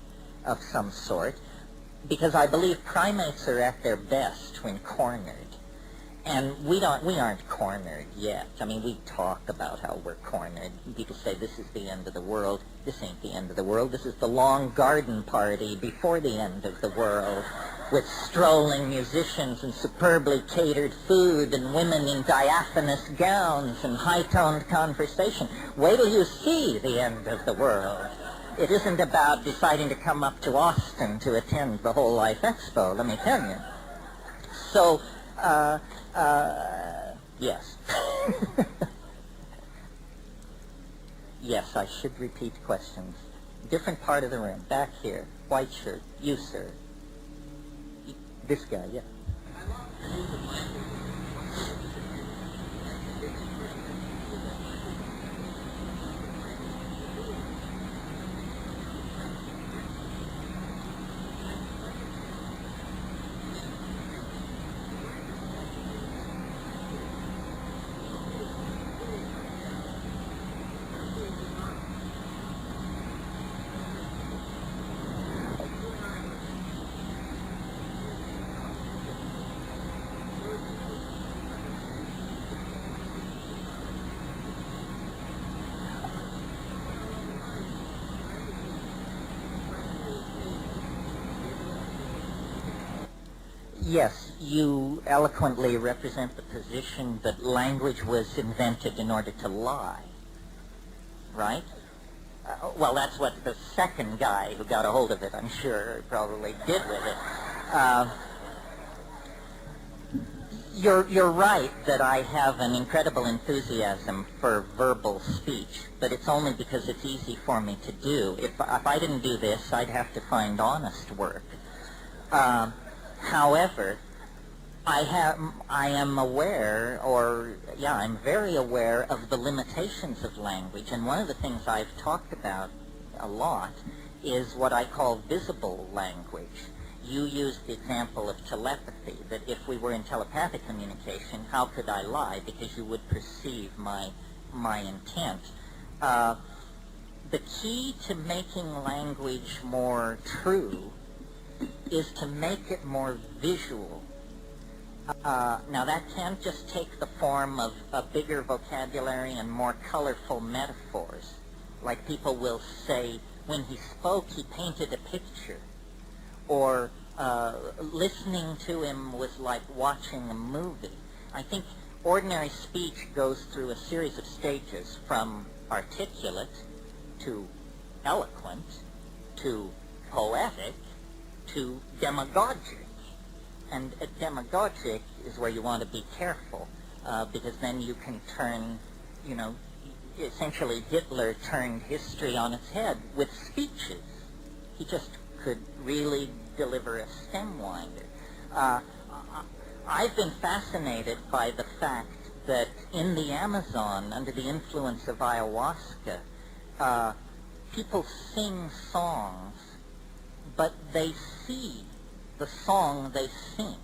of some sort, because I believe primates are at their best when cornered. And we aren't cornered yet. I mean, we talk about how we're cornered. People say this is the end of the world. This ain't the end of the world. This is the long garden party before the end of the world, with strolling musicians and superbly catered food and women in diaphanous gowns and high-toned conversation. Wait till you see the end of the world. It isn't about deciding to come up to Austin to attend the Whole Life Expo, let me tell you. So, yes. Yes, I should repeat questions. Different part of the room. Back here. White shirt. You, sir. This guy, yeah. Yes, you eloquently represent the position that language was invented in order to lie, right? Well, that's what the second guy who got a hold of it, I'm sure, probably did with it. You're right that I have an incredible enthusiasm for verbal speech, but it's only because it's easy for me to do. If I didn't do this, I'd have to find honest work. However, I am aware, I'm very aware of the limitations of language, and one of the things I've talked about a lot is what I call visible language. You used the example of telepathy, that if we were in telepathic communication, how could I lie? Because you would perceive my intent. The key to making language more true is to make it more visual. Now that can't just take the form of a bigger vocabulary and more colorful metaphors. Like people will say, when he spoke, he painted a picture. Or listening to him was like watching a movie. I think ordinary speech goes through a series of stages, from articulate to eloquent to poetic to demagogic. And demagogic is where you want to be careful, because then you can turn, essentially Hitler turned history on its head with speeches. He just could really deliver a stem winder. I've been fascinated by the fact that in the Amazon, under the influence of ayahuasca, people sing songs, but they see the song they sing.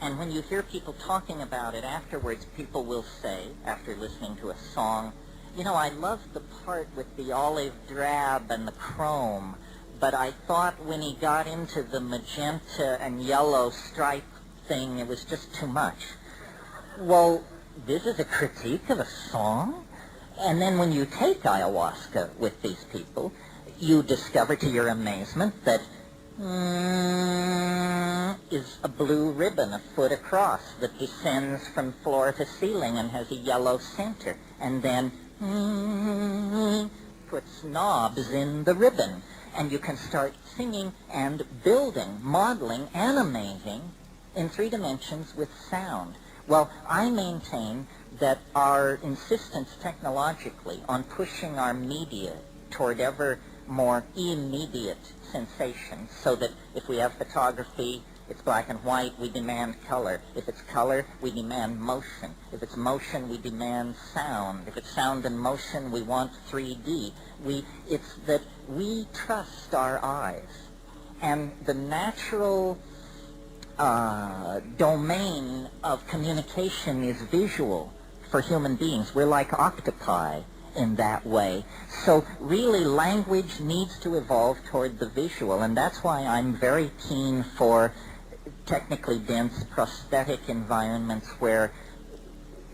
And when you hear people talking about it afterwards, people will say, after listening to a song, I love the part with the olive drab and the chrome, but I thought when he got into the magenta and yellow stripe thing, it was just too much. Well, this is a critique of a song? And then when you take ayahuasca with these people, you discover to your amazement that is a blue ribbon a foot across that descends from floor to ceiling and has a yellow center, and then puts knobs in the ribbon, and you can start singing and building, modeling, animating in 3 dimensions with sound. Well, I maintain that our insistence technologically on pushing our media toward ever more immediate sensations, so that if we have photography, it's black and white, we demand color. If it's color, we demand motion. If it's motion, we demand sound. If it's sound and motion, we want 3D. It's that we trust our eyes. And the natural domain of communication is visual for human beings. We're like octopi in that way. So really language needs to evolve toward the visual, and that's why I'm very keen for technically dense prosthetic environments where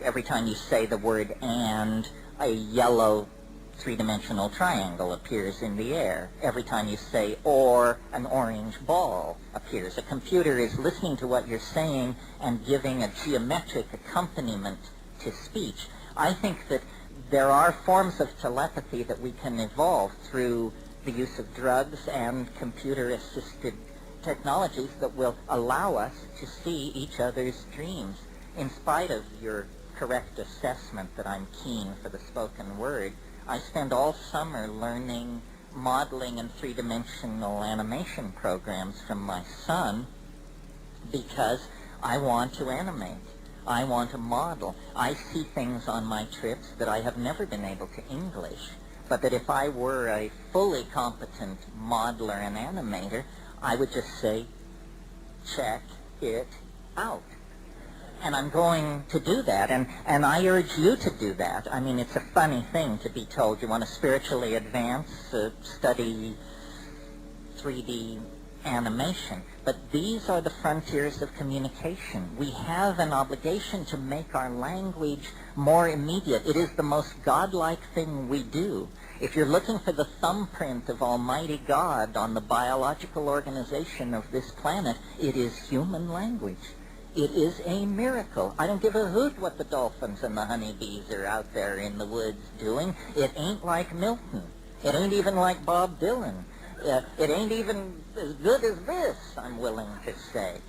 every time you say the word "and," a yellow three-dimensional triangle appears in the air. Every time you say "or," an orange ball appears. A computer is listening to what you're saying and giving a geometric accompaniment to speech. I think that there are forms of telepathy that we can evolve through the use of drugs and computer-assisted technologies that will allow us to see each other's dreams. In spite of your correct assessment that I'm keen for the spoken word, I spend all summer learning modeling and three-dimensional animation programs from my son because I want to animate. I want to model. I see things on my trips that I have never been able to English, but that if I were a fully competent modeler and animator, I would just say, check it out. And I'm going to do that, and I urge you to do that. I mean, it's a funny thing to be told you want to spiritually advance, study 3D animation. But these are the frontiers of communication. We have an obligation to make our language more immediate. It is the most godlike thing we do. If you're looking for the thumbprint of Almighty God on the biological organization of this planet, it is human language. It is a miracle. I don't give a hoot what the dolphins and the honeybees are out there in the woods doing. It ain't like Milton. It ain't even like Bob Dylan. It ain't even as good as this, I'm willing to say.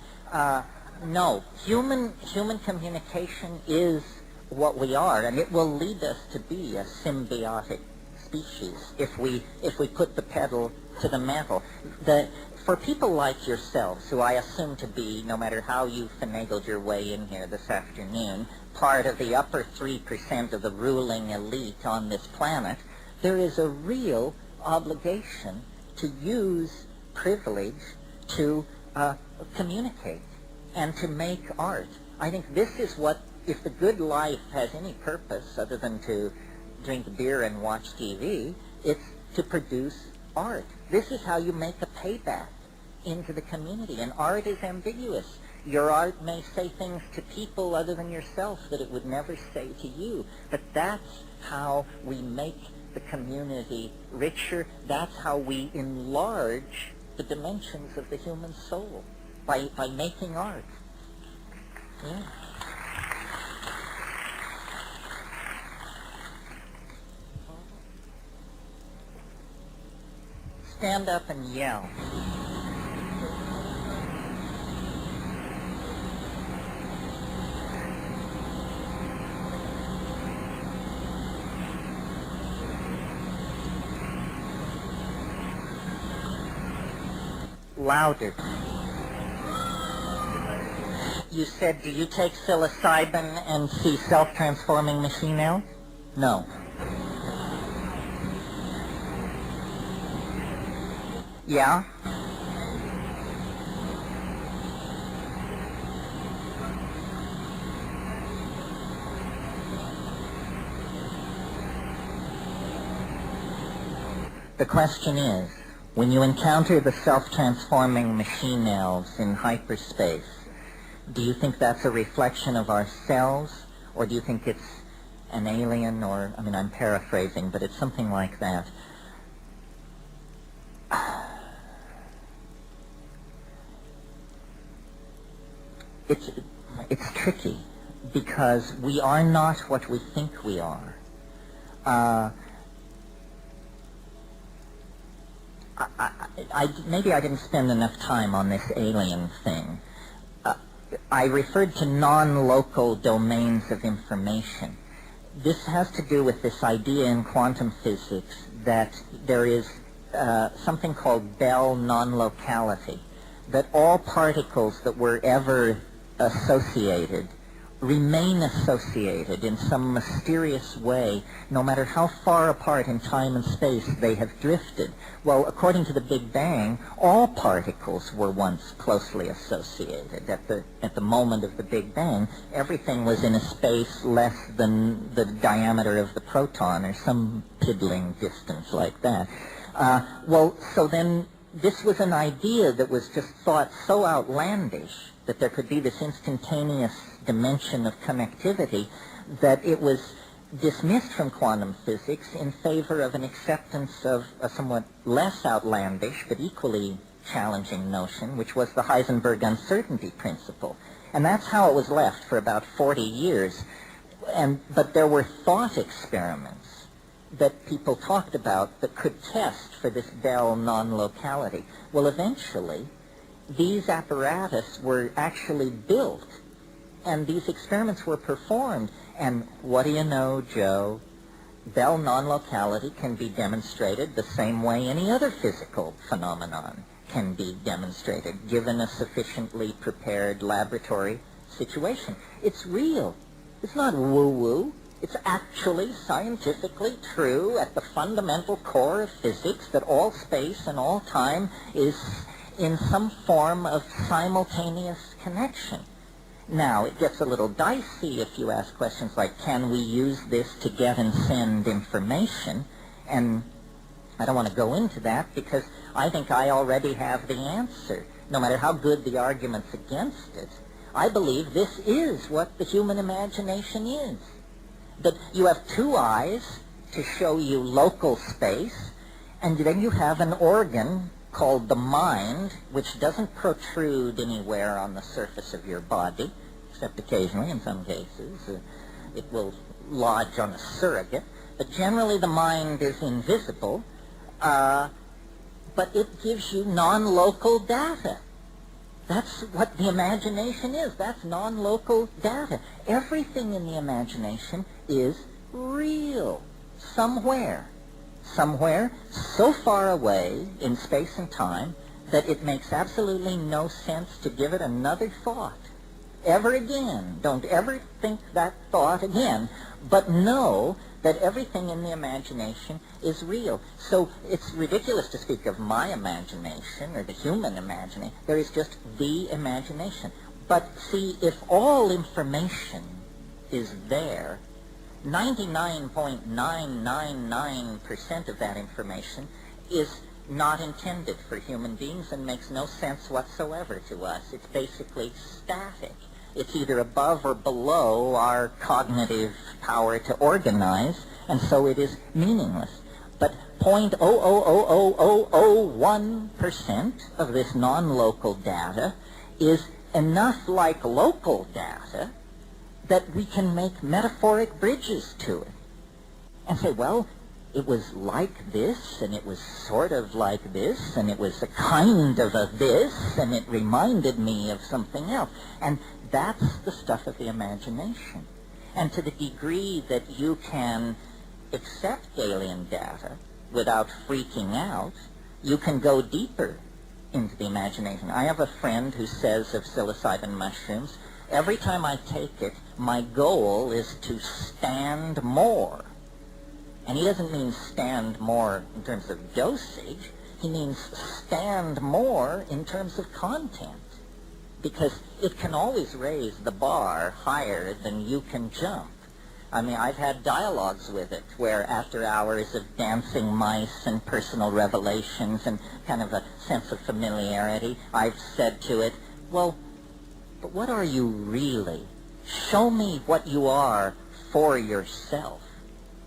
No, human communication is what we are, and it will lead us to be a symbiotic species if we put the pedal to the metal. For people like yourselves, who I assume to be, no matter how you finagled your way in here this afternoon, part of the upper 3% of the ruling elite on this planet, there is a real obligation to use privilege to communicate and to make art. I think this is what, if the good life has any purpose other than to drink beer and watch TV, it's to produce art. This is how you make a payback into the community, and art is ambiguous. Your art may say things to people other than yourself that it would never say to you, but that's how we make the community richer. That's how we enlarge the dimensions of the human soul, by making art. Yeah. Stand up and yell. Louder. You said, do you take psilocybin and see self-transforming machine elves? No. Yeah? The question is, when you encounter the self-transforming machine elves in hyperspace, do you think that's a reflection of ourselves, or do you think it's an alien, or, I mean, I'm paraphrasing, but it's something like that? It's tricky, because we are not what we think we are. Maybe I didn't spend enough time on this alien thing. I referred to non-local domains of information. This has to do with this idea in quantum physics that there is something called Bell non-locality, that all particles that were ever associated remain associated in some mysterious way, no matter how far apart in time and space they have drifted. Well, according to the Big Bang, all particles were once closely associated. At the moment of the Big Bang, everything was in a space less than the diameter of the proton, or some piddling distance like that. So then this was an idea that was just thought so outlandish that there could be this instantaneous dimension of connectivity that it was dismissed from quantum physics in favor of an acceptance of a somewhat less outlandish but equally challenging notion, which was the Heisenberg uncertainty principle. And that's how it was left for about 40 years. But there were thought experiments that people talked about that could test for this Bell non-locality. Well, eventually, these apparatus were actually built, and these experiments were performed. And what do you know, Joe? Bell non-locality can be demonstrated the same way any other physical phenomenon can be demonstrated, given a sufficiently prepared laboratory situation. It's real. It's not woo-woo. It's actually scientifically true at the fundamental core of physics that all space and all time is in some form of simultaneous connection. Now, it gets a little dicey if you ask questions like, can we use this to get and send information? And I don't want to go into that because I think I already have the answer. No matter how good the arguments against it, I believe this is what the human imagination is. That you have two eyes to show you local space, and then you have an organ called the mind, which doesn't protrude anywhere on the surface of your body, except occasionally in some cases. It will lodge on a surrogate. But generally the mind is invisible, but it gives you non-local data. That's what the imagination is. That's non-local data. Everything in the imagination is real. Somewhere so far away in space and time that it makes absolutely no sense to give it another thought ever again. Don't ever think that thought again, but know that everything in the imagination is real. So it's ridiculous to speak of my imagination or the human imagination. There is just the imagination. But see, if all information is there, 99.999% of that information is not intended for human beings and makes no sense whatsoever to us. It's basically static. It's either above or below our cognitive power to organize, and so it is meaningless. But 0.0000001% of this non-local data is enough like local data that we can make metaphoric bridges to it and say, well, it was like this, and it was sort of like this, and it was a kind of a this, and it reminded me of something else. And that's the stuff of the imagination. And to the degree that you can accept alien data without freaking out, you can go deeper into the imagination. I have a friend who says of psilocybin mushrooms, every time I take it, my goal is to stand more. And he doesn't mean stand more in terms of dosage. He means stand more in terms of content. Because it can always raise the bar higher than you can jump. I mean, I've had dialogues with it where after hours of dancing mice and personal revelations and kind of a sense of familiarity, I've said to it, well, but what are you really? Show me what you are for yourself.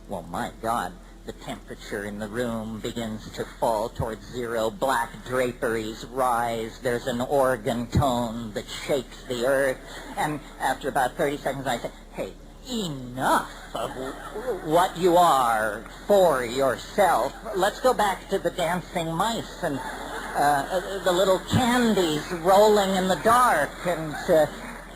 Well, my God, the temperature in the room begins to fall towards zero. Black draperies rise. There's an organ tone that shakes the earth. And after about 30 seconds, I say, hey, enough of what you are for yourself. Let's go back to the dancing mice and the little candies rolling in the dark and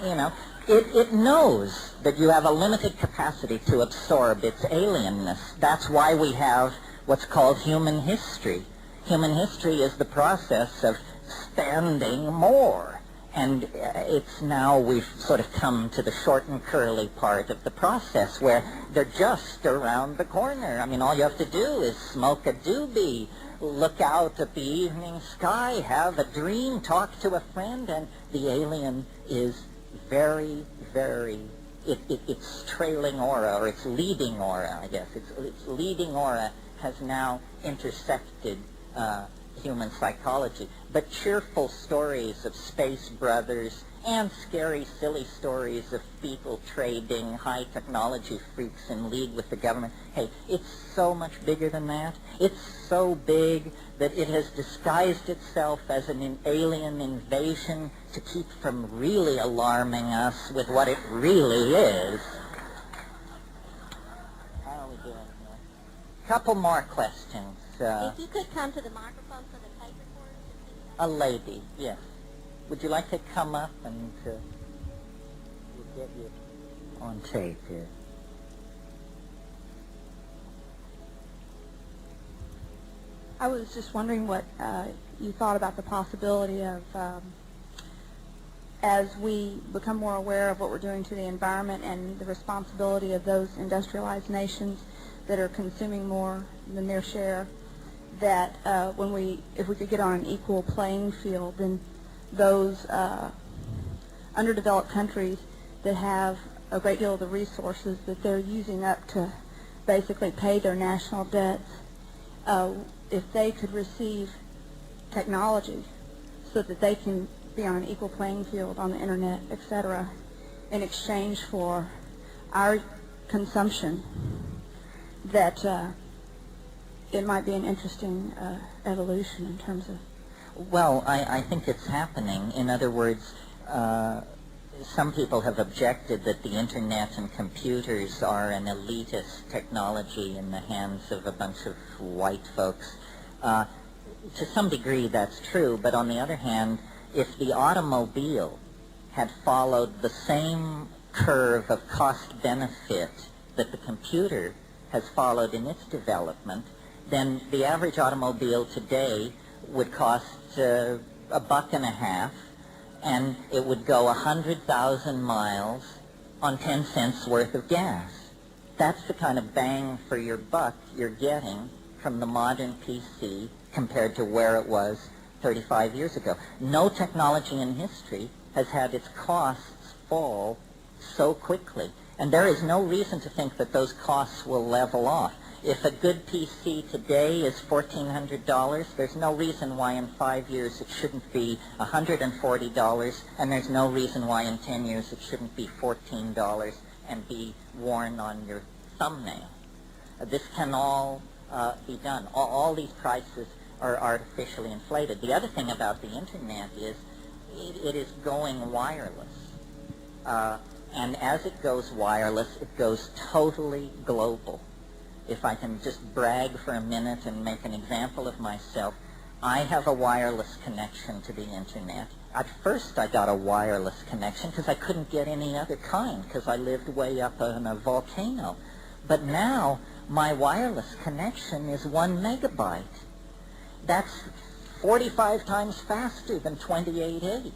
You know, it knows that you have a limited capacity to absorb its alienness. That's why we have what's called human history. Human history is the process of spending more. And it's now we've sort of come to the short and curly part of the process where they're just around the corner. I mean, all you have to do is smoke a doobie, look out at the evening sky, have a dream, talk to a friend, and the alien is very, very, its trailing aura, or its leading aura, I guess. Its leading aura has now intersected human psychology. But cheerful stories of space brothers and scary, silly stories of people trading, high technology freaks in league with the government, hey, it's so much bigger than that. It's so big that it has disguised itself as an alien invasion to keep from really alarming us with what it really is. How are we doing here? Couple more questions. If you could come to the microphone so the tape recorders can see that. A lady, yes. Would you like to come up and we'll get you on tape here? I was just wondering what you thought about the possibility of, as we become more aware of what we're doing to the environment and the responsibility of those industrialized nations that are consuming more than their share, that if we could get on an equal playing field, then those underdeveloped countries that have a great deal of the resources that they're using up to basically pay their national debts, if they could receive technology so that they can be on an equal playing field on the internet, etc., in exchange for our consumption, that it might be an interesting evolution in terms of... Well, I think it's happening. In other words, some people have objected that the internet and computers are an elitist technology in the hands of a bunch of white folks. To some degree that's true, but on the other hand, if the automobile had followed the same curve of cost-benefit that the computer has followed in its development, then the average automobile today would cost $1.50, and it would go 100,000 miles on 10 cents worth of gas. That's the kind of bang for your buck you're getting from the modern PC compared to where it was 35 years ago. No technology in history has had its costs fall so quickly, and there is no reason to think that those costs will level off. If a good PC today is $1,400, there's no reason why in 5 years it shouldn't be $140, and there's no reason why in 10 years it shouldn't be $14 and be worn on your thumbnail. This can all be done. All these prices are artificially inflated. The other thing about the internet is it is going wireless. And as it goes wireless, it goes totally global. If I can just brag for a minute and make an example of myself, I have a wireless connection to the internet. At first I got a wireless connection because I couldn't get any other kind because I lived way up on a volcano. But now my wireless connection is 1 megabyte. That's 45 times faster than 28.8.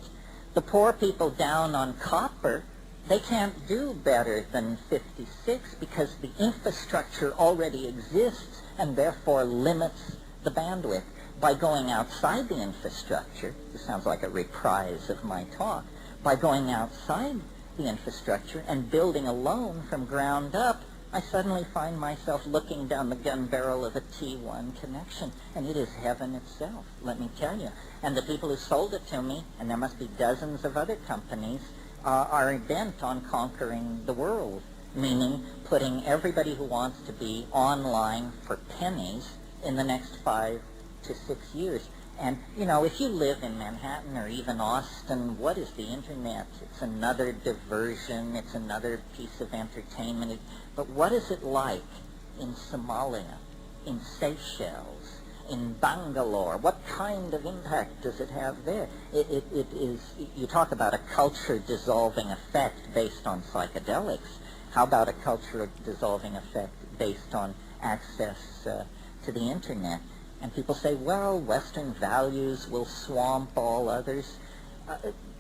The poor people down on copper, they can't do better than 56 because the infrastructure already exists and therefore limits the bandwidth. By going outside the infrastructure, this sounds like a reprise of my talk, by going outside the infrastructure and building alone from ground up, I suddenly find myself looking down the gun barrel of a T1 connection, and it is heaven itself, let me tell you. And the people who sold it to me, and there must be dozens of other companies, are bent on conquering the world, meaning putting everybody who wants to be online for pennies in the next 5 to 6 years. And, you know, if you live in Manhattan or even Austin, what is the internet? It's another diversion. It's another piece of entertainment. But what is it like in Somalia, in Seychelles, in Bangalore? What kind of impact does it have there? It is, you talk about a culture-dissolving effect based on psychedelics. How about a culture-dissolving effect based on access to the Internet? And people say, well, Western values will swamp all others.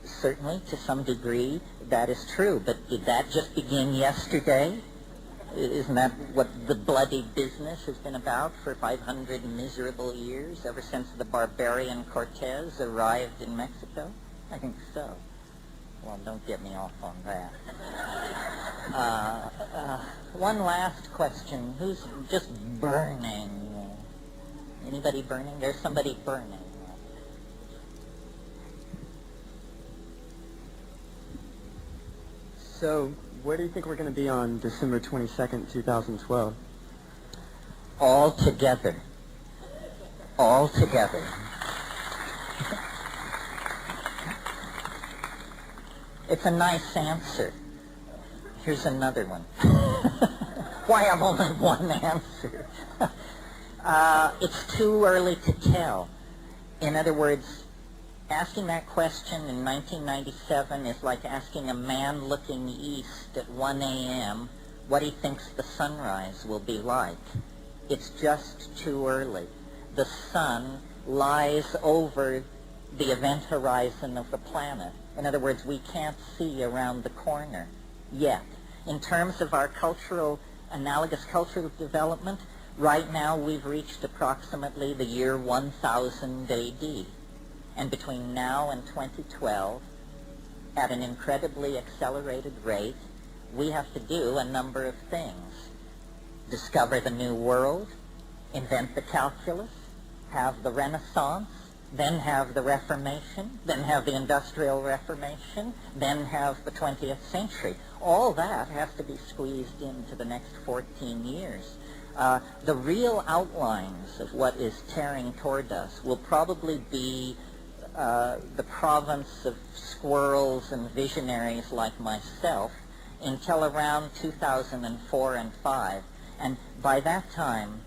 Certainly, to some degree, that is true. But did that just begin yesterday? Isn't that what the bloody business has been about for 500 miserable years, ever since the barbarian Cortez arrived in Mexico? I think so. Well, don't get me off on that. One last question. Who's just burning? Anybody burning? There's somebody burning. So, where do you think we're going to be on December 22nd, 2012? All together. All together. It's a nice answer. Here's another one. Why have only one answer? It's too early to tell. In other words, asking that question in 1997 is like asking a man looking east at 1 a.m. what he thinks the sunrise will be like. It's just too early. The sun lies over the event horizon of the planet. In other words, we can't see around the corner yet. In terms of our analogous cultural development, right now we've reached approximately the year 1000 AD. And between now and 2012, at an incredibly accelerated rate, we have to do a number of things. Discover the new world, invent the calculus, have the Renaissance, then have the Reformation, then have the Industrial Reformation, then have the 20th century. All that has to be squeezed into the next 14 years. The real outlines of what is tearing toward us will probably be the province of squirrels and visionaries like myself until around 2004 and 5. And by that time,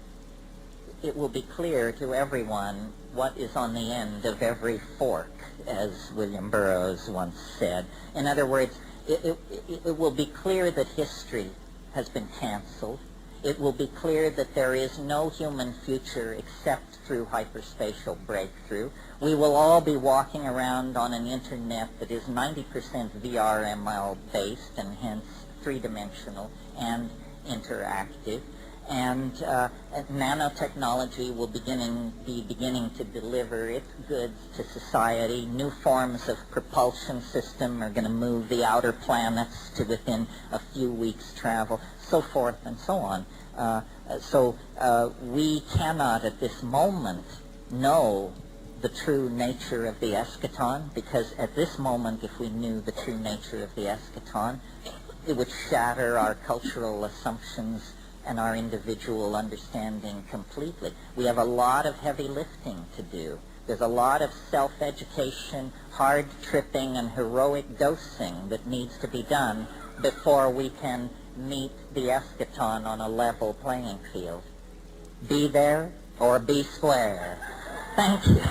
it will be clear to everyone what is on the end of every fork, as William Burroughs once said. In other words, it will be clear that history has been canceled. It will be clear that there is no human future except through hyperspatial breakthrough. We will all be walking around on an internet that is 90% VRML based and hence three-dimensional and interactive. And nanotechnology will be beginning to deliver its goods to society. New forms of propulsion system are going to move the outer planets to within a few weeks' travel, so forth and so on. So we cannot at this moment know the true nature of the eschaton, because at this moment, if we knew the true nature of the eschaton, it would shatter our cultural assumptions and our individual understanding completely. We have a lot of heavy lifting to do. There's a lot of self-education, hard tripping, and heroic dosing that needs to be done before we can meet the eschaton on a level playing field. Be there or be square. Thank you.